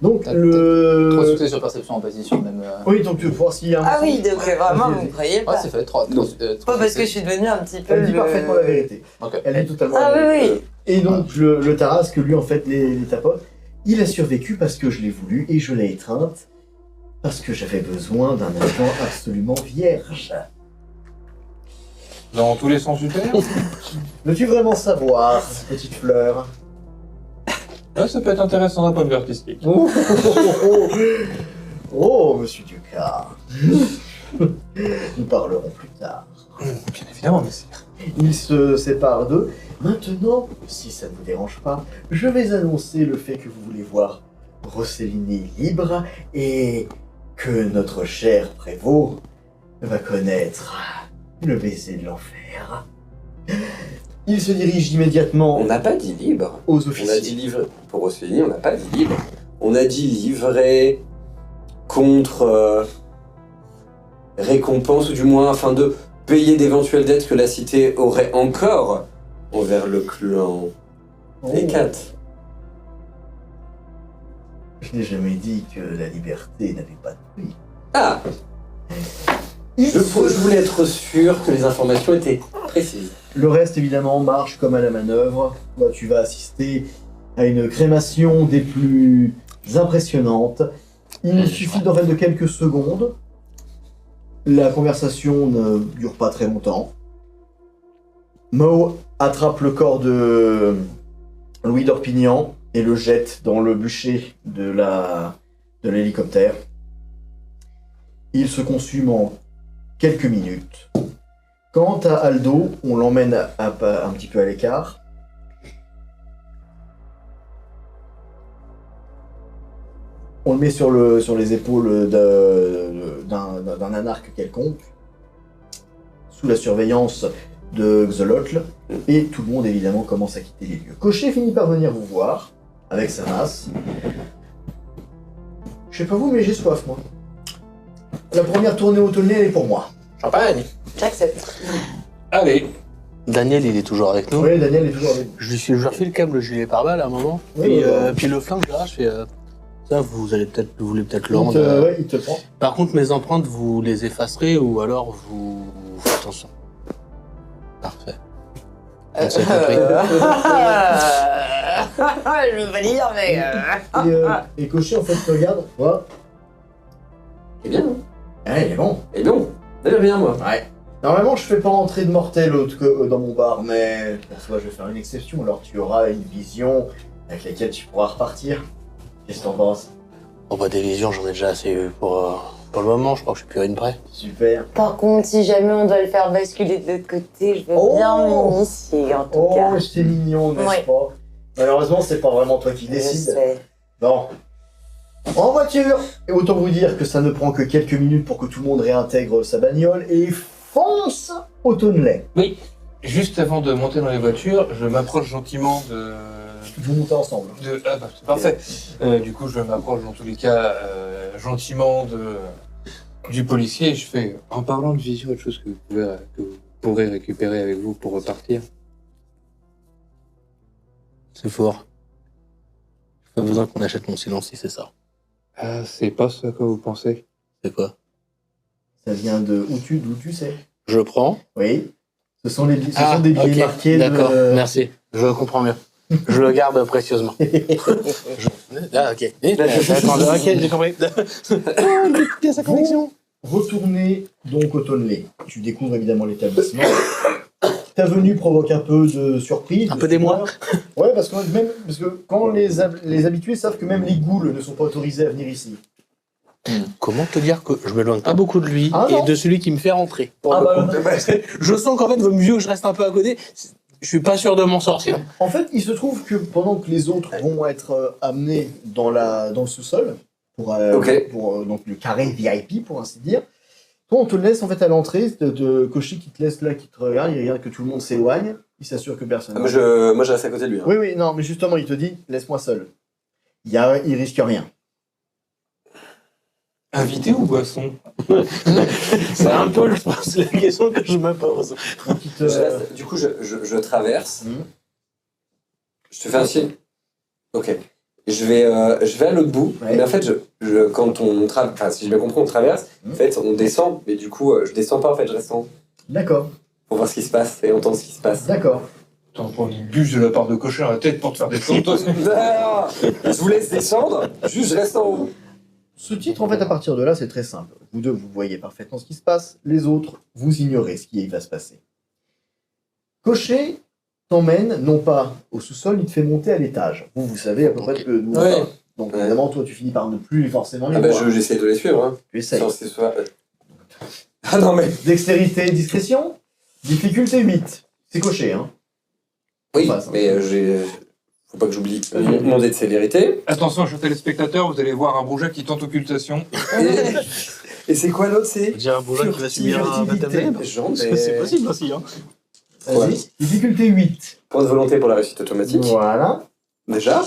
Donc, T'as 3 le... succès sur perception empathie sur le même. Oui, donc tu veux voir s'il y a un... Ah oui, donc vraiment, Vas-y, vous vas-y. ne croyez Ouais, pas. c'est fait, 3. Pas parce que je suis devenue un petit peu Elle dit le- parfaitement la vérité. Ok. Elle dit totalement Ah la oui, vérité. oui. Et donc, le Tarasque, lui, en fait, les tapote, il a survécu parce que je l'ai voulu et je l'ai étreinte parce que j'avais besoin d'un agent absolument vierge. Dans tous les sens du terme. Veux-tu vraiment savoir, petite fleur? Ouais, ça peut être intéressant d'un point de vue artistique. Oh, oh, oh, oh. Oh, monsieur Ducas. Nous parlerons plus tard. Bien évidemment, mais c'est... Ils se séparent d'eux. Maintenant, si ça ne vous dérange pas, je vais annoncer le fait que vous voulez voir Rossellini libre et que notre cher prévôt va connaître le baiser de l'enfer. Il se dirige immédiatement On n'a pas dit libre. aux On a dit officiers. livre pour Rossellini, on n'a pas dit libre. On a dit livrer contre récompense, ou du moins afin de payer d'éventuelles dettes que la cité aurait encore envers le clan Oh, des quatre. je n'ai jamais dit que la liberté n'avait pas de prix. Ah, je voulais être sûr que les informations étaient précises. Le reste, évidemment, marche comme à la manœuvre. Toi, tu vas assister à une crémation des plus impressionnantes. Il suffit d'en fait de quelques secondes. La conversation ne dure pas très longtemps. Mo attrape le corps de Louis d'Orpignan et le jette dans le bûcher de l'hélicoptère. Il se consume en quelques minutes. Quant à Aldo, on l'emmène un petit peu à l'écart. On le met sur les épaules d'un anarque quelconque, sous la surveillance de Xolotl, et tout le monde évidemment commence à quitter les lieux. Cocher finit par venir vous voir, avec sa masse. Je sais pas vous, mais j'ai soif, moi. La première tournée au tonnet, elle est pour moi. Champagne. J'accepte. Allez, Daniel, il est toujours avec nous. Oui, Daniel est toujours avec vous. Je lui refile quand même le gilet pare-balles à un moment. Oui, Puis, ouais. puis le flingue, là, je fais... ça, vous voulez peut-être le Il rendre. te, ouais, il te prend. Par contre, mes empreintes, vous les effacerez ou alors vous faites attention. Parfait. C'est compris. Je veux pas dire, mais... Et Cocher, en fait, te regarde. Voilà. Eh bien, Ouais, il est bon. eh bien, d'ailleurs bien moi. Ouais. Normalement, je fais pas rentrer de mortel dans mon bar, mais pour toi, je vais faire une exception. Alors, tu auras une vision avec laquelle tu pourras repartir. Qu'est-ce que t'en penses? Bon, bah, des visions, j'en ai déjà assez eu pour le moment. Je crois que je suis plus à une près. Super. Par contre, si jamais on doit le faire basculer de l'autre côté, je veux Oh. bien m'initier, en tout Oh, cas. c'est mignon, n'est-ce Ouais. pas? Malheureusement, c'est pas vraiment toi qui Je décides. sais. Bon. En voiture. Et autant vous dire que ça ne prend que quelques minutes pour que tout le monde réintègre sa bagnole et fonce au Tonnelet. juste avant de monter dans les voitures, je m'approche gentiment de... Vous montez ensemble. Ah bah c'est parfait. Du coup, je m'approche dans tous les cas gentiment du policier et je fais, en parlant de vision et de choses que vous pourrez récupérer avec vous pour repartir. C'est fort. Pas besoin qu'on achète mon silence si c'est ça. Ah, c'est pas ce à quoi vous pensez. C'est quoi? Ça vient d'où tu sais. Je prends. Oui. Ce sont des billets ok, marqués d'accord, de... merci. Je comprends mieux. Je le garde précieusement. Ah, ok. Attends, ok, j'ai compris. Bien sa connexion. Retourner donc au Tonnelet. Tu découvres évidemment l'établissement. Ta venue provoque un peu de surprise. Un de peu d'émoi. stupeur. Ouais, parce que quand les habitués savent que même les ghouls ne sont pas autorisés à venir ici. Comment te dire que je m'éloigne pas beaucoup de lui Ah, et non. de celui qui me fait rentrer. pour Ah le bah, coup. Parce que je sens qu'en fait, il vaut mieux que je reste un peu à côté. Je suis pas sûr de m'en sortir. En fait, il se trouve que pendant que les autres vont être amenés dans le sous-sol, pour donc le carré VIP, pour ainsi dire, toi, on te laisse en fait à l'entrée, de Cocher qui te laisse là, qui te regarde, il regarde que tout le monde s'éloigne, il s'assure que personne... Ah, moi je reste à côté de lui. Hein. Oui, oui, non, mais justement, il te dit, laisse-moi seul. Il risque rien. Invité ou boisson? C'est un peu, je pense, la question que je me pose. Donc, il te... Du coup, je traverse. Mhm. Je te fais un signe. Ok. Je vais à l'autre bout. Ouais. Mais en fait, quand on traverse, enfin, si j'ai bien compris, on traverse. Mhm. En fait, on descend. Mais du coup, je descends pas. En fait, je reste en haut D'accord, pour voir ce qui se passe et entendre ce qui se passe. d'accord. T'en prends une bûche de la part de Cocher à la tête pour te faire descendre. toi. Ah, je vous laisse descendre. Juste, je reste en haut. Ce titre, en fait, à partir de là, c'est très simple. Vous deux, vous voyez parfaitement ce qui se passe. Les autres, vous ignorez ce qui va se passer. Cocher t'emmène, non pas au sous-sol, il te fait monter à l'étage. Vous savez à peu près que nous... Ouais. Donc, Ouais. évidemment, toi, tu finis par ne plus forcément les Ah bah, voir. j'essaie de les suivre. Hein. Tu essayes. Sans que ce soit... Ah non, mais... Dextérité et discrétion. Difficulté 8. C'est Cocher, hein. Oui, Passe, hein. mais faut pas que j'oublie mon dé de célérité. Attention, chers téléspectateurs, vous allez voir un Bourget qui tente occultation. Et c'est quoi l'autre, c'est... Dire un bourgeois qui va subir un baptême. C'est possible aussi, hein. Vas-y. Ouais. Difficulté 8. Point de volonté pour la réussite automatique. Voilà. Déjà.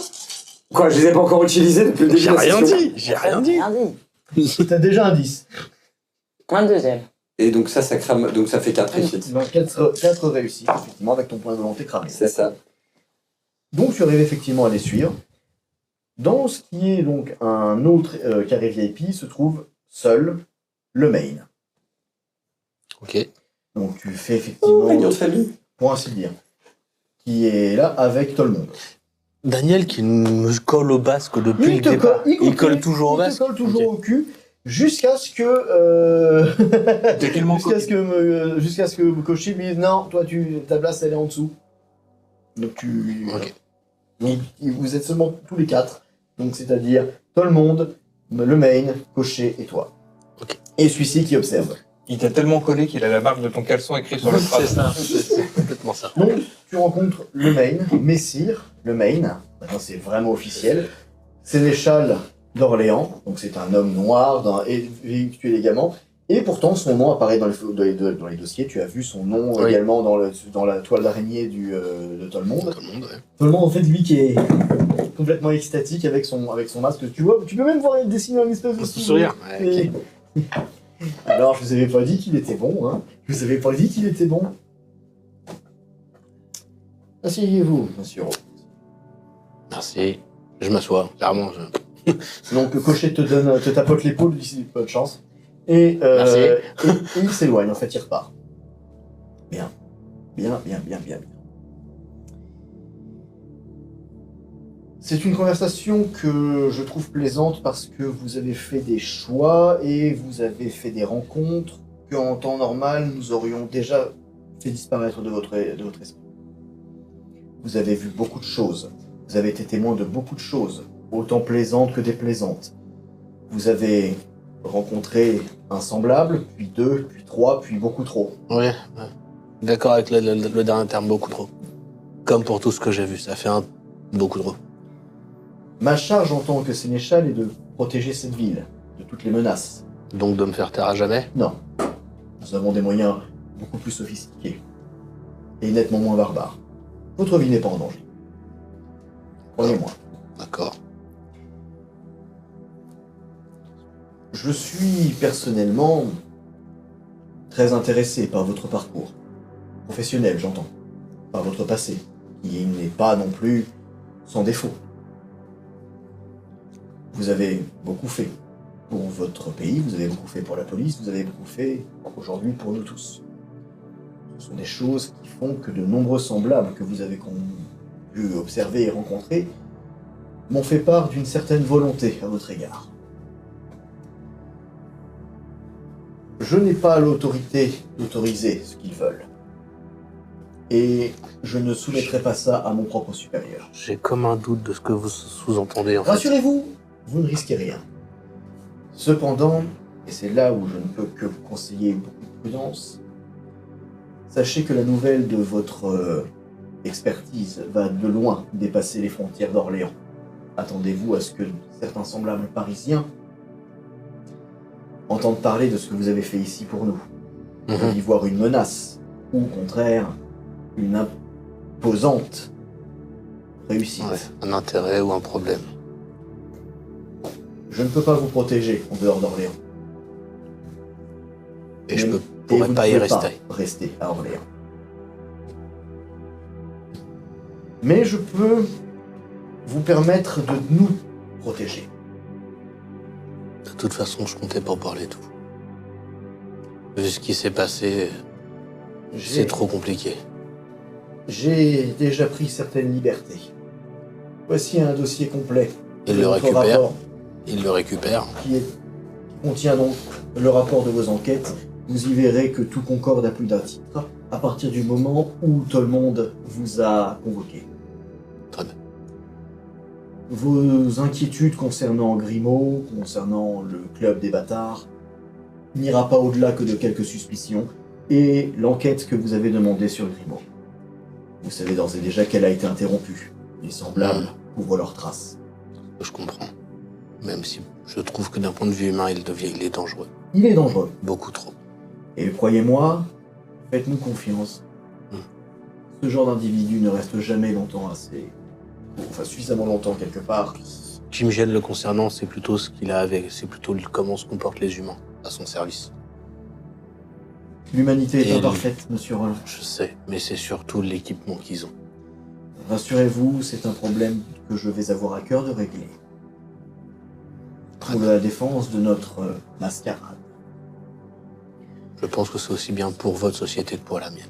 Quoi, je les ai pas encore utilisés depuis le début J'ai de la rien session. dit, j'ai rien dit. Rien dit. T'as déjà un 10. Un deuxième. Et donc ça crame, donc ça fait 4 réussites. Donc 4 réussites, effectivement, avec ton point de volonté cramé. C'est ça. Donc tu arrives effectivement à les suivre. Dans ce qui est donc un autre carré VIP se trouve seul le main. Ok. Donc tu fais effectivement, Réunion de famille. pour ainsi dire, qui est là avec tout le monde. Daniel qui me colle au basque depuis le départ. Il colle toujours au basque. Il te colle toujours Ok. au cul jusqu'à ce que T'es tellement jusqu'à ce que Koshi lui dise non, toi ta place elle est en dessous. Donc Ok. donc vous êtes seulement tous les quatre. Donc c'est-à-dire tout le monde, le main, Koshi et toi. Ok. Et celui-ci qui observe. Il t'a tellement collé qu'il a la marque de ton caleçon écrit sur le C'est crâne. ça, c'est complètement ça. Donc, tu rencontres le main, Messire, le main, maintenant c'est vraiment officiel, sénéchal d'Orléans, donc c'est un homme noir, véhiculé élégamment, et pourtant son nom apparaît dans les dossiers, tu as vu son nom Oui. également dans la toile d'araignée de tout le monde. Tout le monde, ouais. Tout le monde, en fait, lui qui est complètement extatique avec son masque, tu vois, tu peux même voir dessiner une espèce de Sourire. Ouais, ok. Alors, je vous avais pas dit qu'il était bon, hein. Je vous avais pas dit qu'il était bon. Asseyez-vous, monsieur Rowe. Merci. Je m'assois. Clairement, Donc, Cochet te tapote l'épaule, lui dit bonne chance. Et il s'éloigne, en fait, il repart. Bien. Bien. C'est une conversation que je trouve plaisante parce que vous avez fait des choix et vous avez fait des rencontres qu'en temps normal, nous aurions déjà fait disparaître de votre esprit. Vous avez vu beaucoup de choses. Vous avez été témoin de beaucoup de choses, autant plaisantes que déplaisantes. Vous avez rencontré un semblable, puis deux, puis trois, puis beaucoup trop. Ouais. D'accord avec le dernier terme, beaucoup trop. Comme pour tout ce que j'ai vu, ça fait beaucoup trop. Ma charge en tant que sénéchal est de protéger cette ville de toutes les menaces. Donc de me faire taire à jamais. Non. Nous avons des moyens beaucoup plus sophistiqués et nettement moins barbares. Votre vie n'est pas en danger. Croyez-moi. D'accord. Je suis personnellement très intéressé par votre parcours. Professionnel, j'entends. Par votre passé, qui n'est pas non plus sans défaut. Vous avez beaucoup fait pour votre pays, vous avez beaucoup fait pour la police, vous avez beaucoup fait aujourd'hui pour nous tous. Ce sont des choses qui font que de nombreux semblables que vous avez pu observer et rencontrer m'ont fait part d'une certaine volonté à votre égard. Je n'ai pas l'autorité d'autoriser ce qu'ils veulent. Et je ne soumettrai pas ça à mon propre supérieur. J'ai comme un doute de ce que vous sous-entendez en fait. Rassurez-vous, vous ne risquez rien. Cependant, et c'est là où je ne peux que vous conseiller beaucoup de prudence, sachez que la nouvelle de votre expertise va de loin dépasser les frontières d'Orléans. Attendez-vous à ce que certains semblables parisiens entendent parler de ce que vous avez fait ici pour nous. Vous Mhm. y voir une menace, ou au contraire, une imposante réussite. Ouais, un intérêt ou un problème. Je ne peux pas vous protéger en dehors d'Orléans. Et je Mais- ne et pourrais vous pas ne y pouvez pas rester. rester à Orléans. Mais je peux vous permettre de nous protéger. De toute façon, je comptais pas parler tout. Vu ce qui s'est passé, c'est trop compliqué. J'ai déjà pris certaines libertés. Voici un dossier complet. Il de le votre récupère. rapport, Il le récupère. qui contient donc le rapport de vos enquêtes. Vous y verrez que tout concorde à plus d'un titre, à partir du moment où tout le monde vous a convoqué. Très bien. Vos inquiétudes concernant Grimaud, concernant le club des bâtards, n'ira pas au-delà que de quelques suspicions, et l'enquête que vous avez demandée sur Grimaud. Vous savez d'ores et déjà qu'elle a été interrompue. Les semblables couvrent leurs traces. Je comprends. Même si je trouve que d'un point de vue humain, il est dangereux. Il est dangereux. Beaucoup trop. Et croyez-moi, faites-nous confiance. Ce genre d'individu ne reste jamais longtemps suffisamment longtemps quelque part. Ce qui me gêne le concernant, c'est plutôt ce qu'il a avec, c'est plutôt comment se comportent les humains à son service. L'humanité est Et imparfaite, monsieur Roland. Je sais, mais c'est surtout l'équipement qu'ils ont. Rassurez-vous, c'est un problème que je vais avoir à cœur de régler. Très Pour bien. la défense de notre mascarade. Je pense que c'est aussi bien pour votre société que pour la mienne.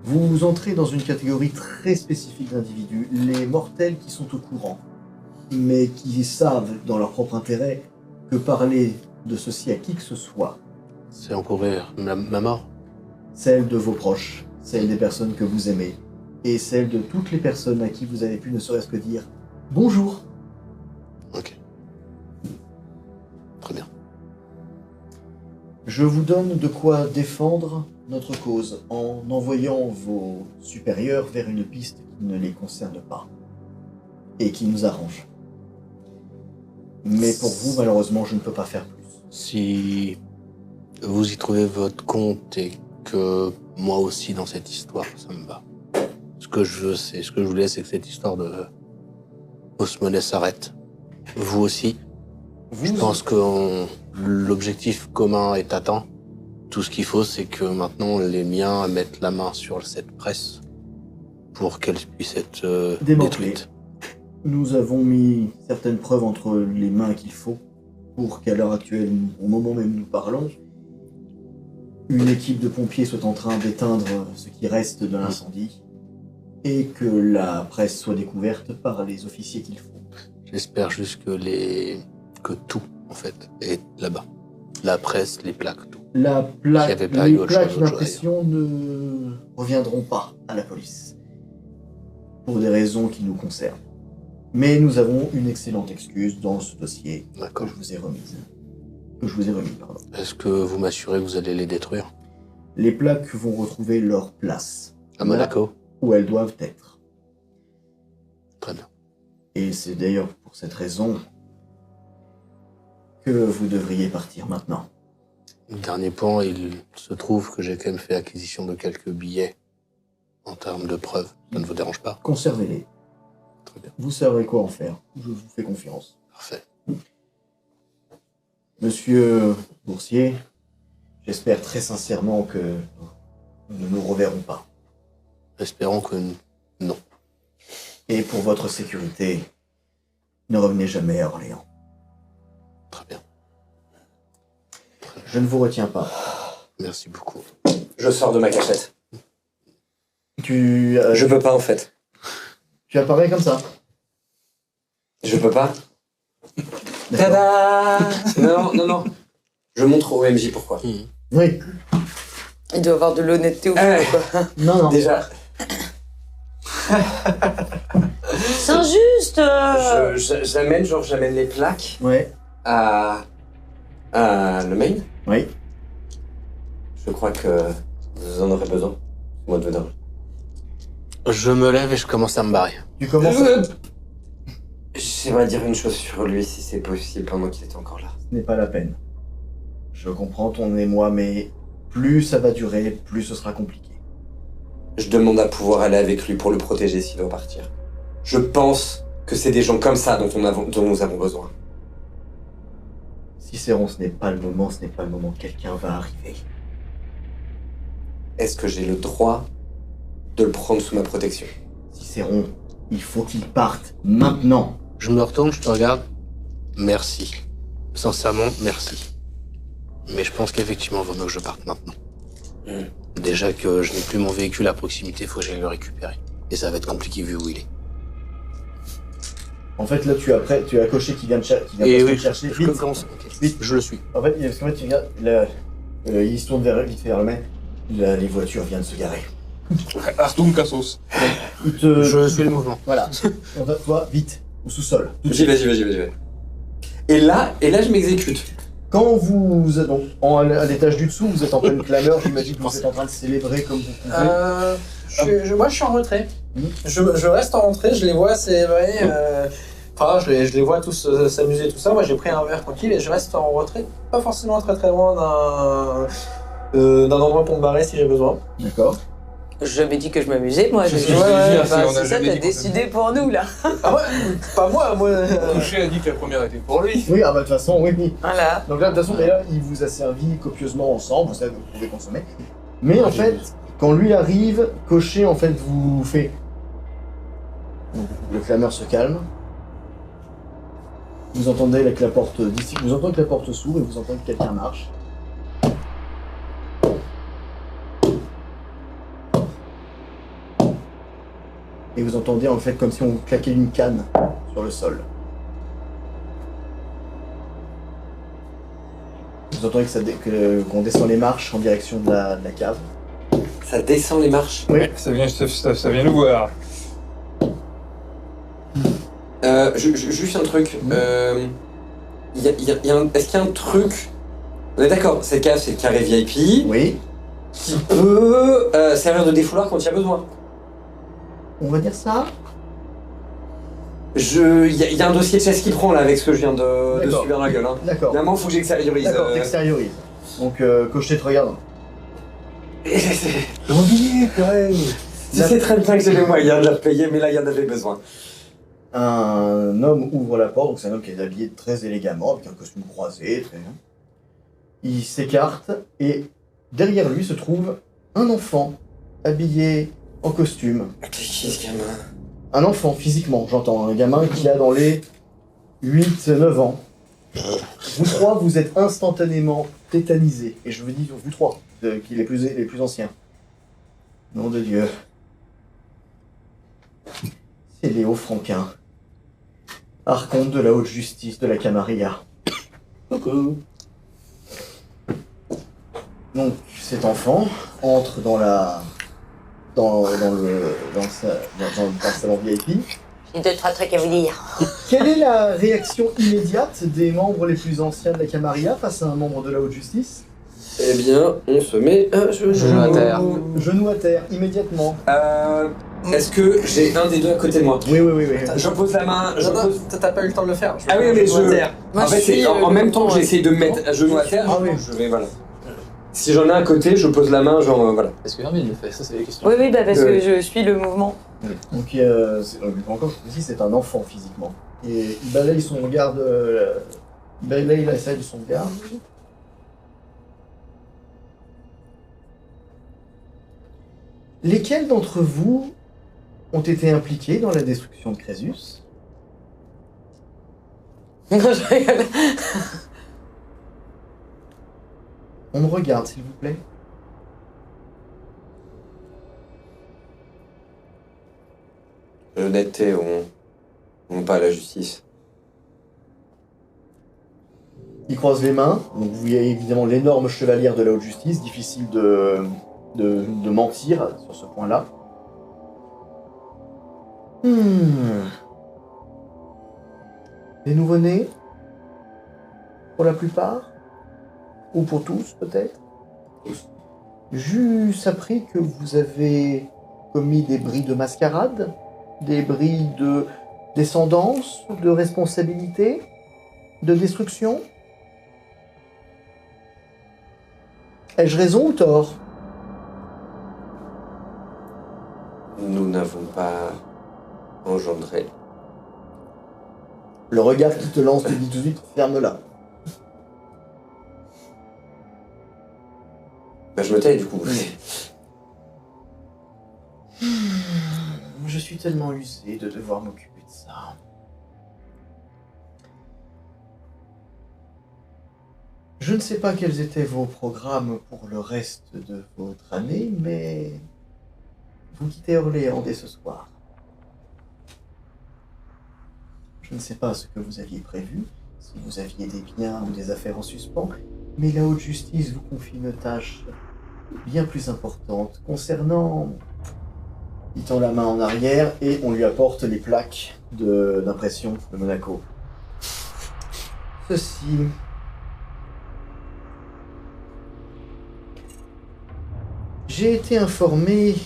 Vous entrez dans une catégorie très spécifique d'individus, les mortels qui sont au courant, mais qui savent, dans leur propre intérêt, que parler de ceci à qui que ce soit, C'est encourir ma mort. celle de vos proches, celle des personnes que vous aimez, et celle de toutes les personnes à qui vous avez pu ne serait-ce que dire « bonjour ». Ok. Très bien. Je vous donne de quoi défendre notre cause en envoyant vos supérieurs vers une piste qui ne les concerne pas et qui nous arrange. Mais pour vous, malheureusement, je ne peux pas faire plus. Si vous y trouvez votre compte et que moi aussi dans cette histoire, ça me va. Ce que je voulais, c'est que cette histoire de fausse monnaie s'arrête. Vous aussi. Je pense que l'objectif commun est atteint. Tout ce qu'il faut, c'est que maintenant les miens mettent la main sur cette presse pour qu'elle puisse être Démantelée. détruite. Nous avons mis certaines preuves entre les mains qu'il faut pour qu'à l'heure actuelle, au moment même où nous parlons, une équipe de pompiers soit en train d'éteindre ce qui reste de l'incendie et que la presse soit découverte par les officiers qu'il faut. J'espère juste que tout, en fait, est là-bas. La presse, les plaques, tout. Les S'il y avait pas eu autre plaques chose, d'impression ne reviendront pas à la police pour des raisons qui nous concernent. Mais nous avons une excellente excuse dans ce dossier que D'accord. je vous ai remise. Que je vous ai remis, pardon. Est-ce que vous m'assurez que vous allez les détruire? Les plaques vont retrouver leur place. À Monaco? Où elles doivent être. Très bien. Et c'est d'ailleurs pour cette raison que vous devriez partir maintenant. Dernier point, il se trouve que j'ai quand même fait acquisition de quelques billets en termes de preuves. Ça ne vous dérange pas? Conservez-les. Très bien. Vous saurez quoi en faire. Je vous fais confiance. Parfait. Monsieur Boursier, j'espère très sincèrement que nous ne nous reverrons pas. Espérons que non. Et pour votre sécurité, ne revenez jamais à Orléans. Très bien. Je ne vous retiens pas. Merci beaucoup. Je sors de ma cachette. Tu Je peux pas en fait. apparais comme ça. Je peux pas. D'accord. Tada Non, non, non. Je montre au MJ pourquoi. Oui. Il doit avoir de l'honnêteté au fond, Eh. quoi. Non, non. Déjà, C'est injuste j'amène les plaques Ouais. à le main. Oui. Je crois que vous en aurez besoin. Moi de vedin. Je me lève et je commence à me barrer. Tu commences. J'aimerais dire une chose sur lui si c'est possible pendant qu'il est encore là. Ce n'est pas la peine. Je comprends ton émoi, mais plus ça va durer, plus ce sera compliqué. Je demande à pouvoir aller avec lui pour le protéger s'il doit partir. Je pense que c'est des gens comme ça dont nous avons besoin. Cicéron, ce n'est pas le moment, quelqu'un va arriver. Est-ce que j'ai le droit de le prendre sous ma protection? Cicéron, il faut qu'il parte maintenant. Je me retourne, je te regarde. Merci. Sincèrement, merci. Mais je pense qu'effectivement, il vaut mieux que je parte maintenant. Déjà que je n'ai plus mon véhicule à proximité, il faut que j'aille le récupérer. Et ça va être compliqué vu où il est. En fait, là, tu as coché qui vient de chercher. Et oui, chercher. je Vite. commence. Ok. Vite. Je le suis. En fait, parce qu'en fait, tu regardes, il se tourne vite vers le mec. Les voitures viennent de se garer. Astum Cassos. Je suis le mouvement. Voilà. On va, toi, vite, au sous-sol. tout de Vas-y, suite. vas-y. Et là, je m'exécute. Quand vous êtes donc à l'étage du dessous, vous êtes en pleine clameur, j'imagine que vous êtes en train de célébrer comme vous pouvez. Moi, je suis en retrait. Mhm. Je reste en retrait, je les vois célébrer. Enfin, je les vois tous s'amuser, tout ça. Moi, j'ai pris un verre tranquille et je reste en retrait. Pas forcément très très loin d'un endroit pour me barrer si j'ai besoin. D'accord. J'ai jamais dit que je m'amusais, moi. Je J'ai sais, dit, je l'ai dit, bah, on a c'est ça, jamais t'as dit qu'on décidé pour nous, là. Ah ouais, pas moi. Couché a dit que la première était pour lui. Oui, ah bah de toute façon, oui. Voilà. Donc là, de toute façon, mais là, il vous a servi copieusement ensemble, vous savez, vous pouvez consommer. Mais en fait, quand lui arrive, Cocher, en fait, vous fait... Donc, le clameur se calme. Vous entendez que la porte d'ici, vous entendez que la porte s'ouvre et vous entendez que quelqu'un marche. Et vous entendez en fait comme si on claquait une canne sur le sol. Vous entendez qu'on descend les marches en direction de la cave. Ça descend les marches. Oui. Ça vient nous voir. Juste un truc. Est-ce qu'il y a un truc... On est d'accord, cette cave, c'est le carré VIP Oui. qui peut servir de défouloir quand il y a besoin. On va dire ça. Il y a un dossier de chasse qui prend là avec ce que je viens de D'accord. subir dans la gueule. Hein. D'accord. Il y a un moment, faut que j'extériorise. D'accord, t'extériorises. Donc, Cochet te regarde. Je Mobilier, quand même. sais très bien que j'ai les moyens de la payer, mais là, il y en avait besoin. Un homme ouvre la porte, donc c'est un homme qui est habillé très élégamment, avec un costume croisé, très bien. Il s'écarte, et derrière lui se trouve un enfant, habillé en costume. Qui ce gamin? Un enfant, physiquement, j'entends, un gamin qui a dans les 8-9 ans. Vous trois, vous êtes instantanément tétanisés, et je vous dis, vous trois, qui les plus anciens. Nom de Dieu. C'est Léo Franquin, archonte de la haute justice de la Camarilla. Coucou. Donc cet enfant entre dans le salon VIP. J'ai 2-3 trucs à vous dire. Quelle est la réaction immédiate des membres les plus anciens de la Camarilla face à un membre de la haute justice? Eh bien, on se met un Genou à terre. Genou à terre, immédiatement. Est-ce que j'ai un des deux à côté de moi? Oui. Je pose la main, T'as pas eu le temps de le faire. Ah oui, mais genou à je... terre. Moi, en fait, je suis, c'est en même temps que j'essaie de me mettre à genoux à terre, Ah oui. je vais, voilà. Si j'en ai un côté, je pose la main, genre, voilà. Est-ce que Hermine le fait? Ça, c'est la question. Oui, bah parce Oui. que je suis le mouvement. Donc encore, je vous dis, c'est un enfant physiquement. Et il balaye son garde, il balaye la salle de son garde. Lesquels d'entre vous ont été impliqués dans la destruction de Crésus? Non, je rigole. On me regarde, s'il vous plaît. L'honnêteté, on pas à la justice. Il croise les mains. Donc vous voyez évidemment l'énorme chevalière de la haute justice. Difficile de mentir sur ce point-là. Des nouveau-nés? Pour la plupart? Ou pour tous, peut-être? J'eusse appris que vous avez commis des bris de mascarade, des bris de descendance, de responsabilité, de destruction. Ai-je raison ou tort? Nous n'avons pas engendré. Le regard qui te lance te dit tout de suite, ferme-la. Bah, je me tais, du coup. Je suis tellement usé de devoir m'occuper de ça. Je ne sais pas quels étaient vos programmes pour le reste de votre année, mais vous quittez Orléans dès ce soir. Je ne sais pas ce que vous aviez prévu, si vous aviez des biens ou des affaires en suspens, mais la haute justice vous confie une tâche bien plus importante concernant... Il tend la main en arrière et on lui apporte les plaques d'impression de Monaco. Ceci. J'ai été informé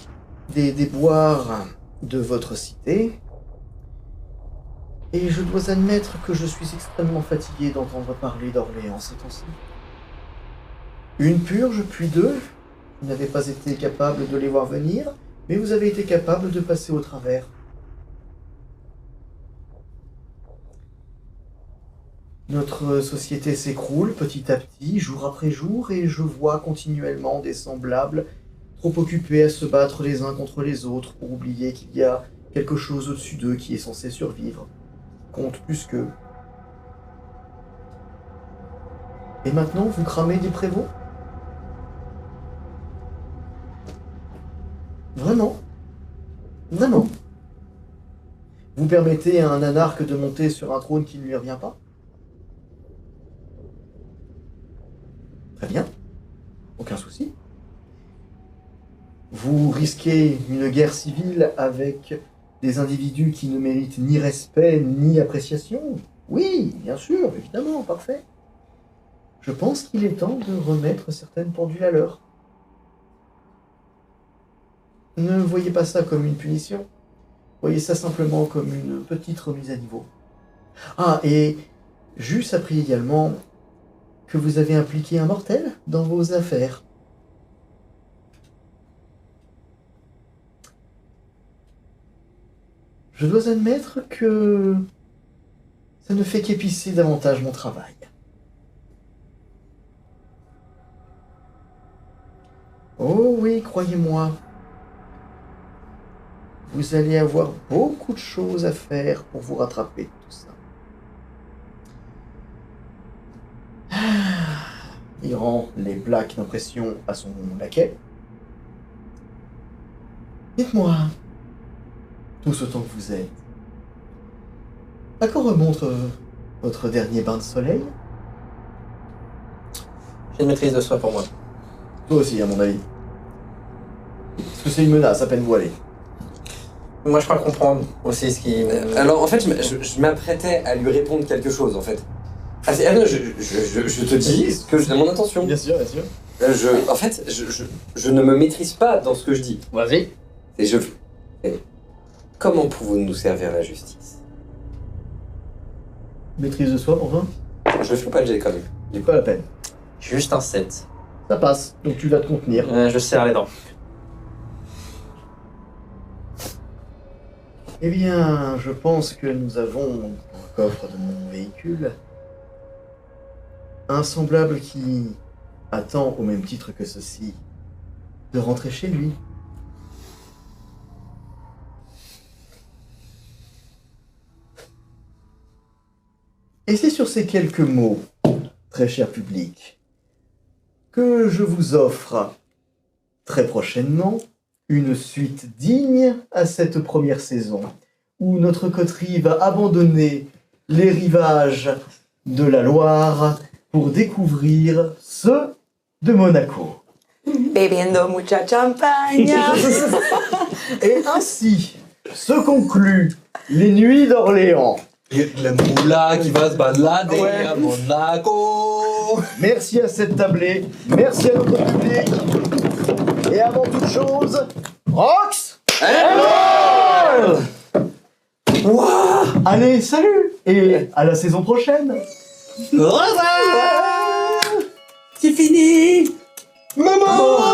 des déboires de votre cité et je dois admettre que je suis extrêmement fatigué d'entendre parler d'Orléans ces temps-ci. Une purge, puis deux. Vous n'avez pas été capable de les voir venir, mais vous avez été capable de passer au travers. Notre société s'écroule petit à petit, jour après jour, et je vois continuellement des semblables trop occupés à se battre les uns contre les autres pour oublier qu'il y a quelque chose au-dessus d'eux qui est censé survivre, compte plus qu'eux. Et maintenant, vous cramez des prévôts? Vraiment? Vraiment? Vous permettez à un anarque de monter sur un trône qui ne lui revient pas? Très bien. Aucun souci. Vous risquez une guerre civile avec des individus qui ne méritent ni respect ni appréciation? Oui, bien sûr, évidemment, parfait. Je pense qu'il est temps de remettre certaines pendules à l'heure. Ne voyez pas ça comme une punition. Voyez ça simplement comme une petite remise à niveau. Ah, et Jus appris également que vous avez impliqué un mortel dans vos affaires. Je dois admettre que ça ne fait qu'épicer davantage mon travail. Oh oui, croyez-moi. Vous allez avoir beaucoup de choses à faire pour vous rattraper de tout ça. Il rend les plaques d'impression à son laquais. Dites-moi, tout ce temps que vous êtes, à quand remonte votre dernier bain de soleil? J'ai une maîtrise de soi pour moi. Toi aussi, à mon avis. Parce que c'est une menace à peine voilée. Moi, je crois comprendre aussi ce qui... Alors, en fait, je m'apprêtais à lui répondre quelque chose, en fait. Ah non, je te dis ce que j'ai mon intention. Bien sûr, bien sûr. En fait, je ne me maîtrise pas dans ce que je dis. Vas-y. Et comment pouvons-nous servir la justice? Maîtrise de soi pour toi? Je fais pas le jet quand même. C'est pas la peine. Juste un 7. Ça passe, donc tu vas te contenir. Je serre les dents. Eh bien, je pense que nous avons dans le coffre de mon véhicule un semblable qui attend, au même titre que ceci, de rentrer chez lui. Et c'est sur ces quelques mots, très cher public, que je vous offre très prochainement une suite digne à cette première saison, où notre coterie va abandonner les rivages de la Loire pour découvrir ceux de Monaco. Bebiendo mucha champaña. Et ainsi se concluent les Nuits d'Orléans. Et la moula qui va se balader Ouais. à Monaco. Merci à cette tablée, merci à notre public, et avant toute chose, Rox Hello. Allez, salut, et à la saison prochaine. Au revoir. C'est fini! Maman.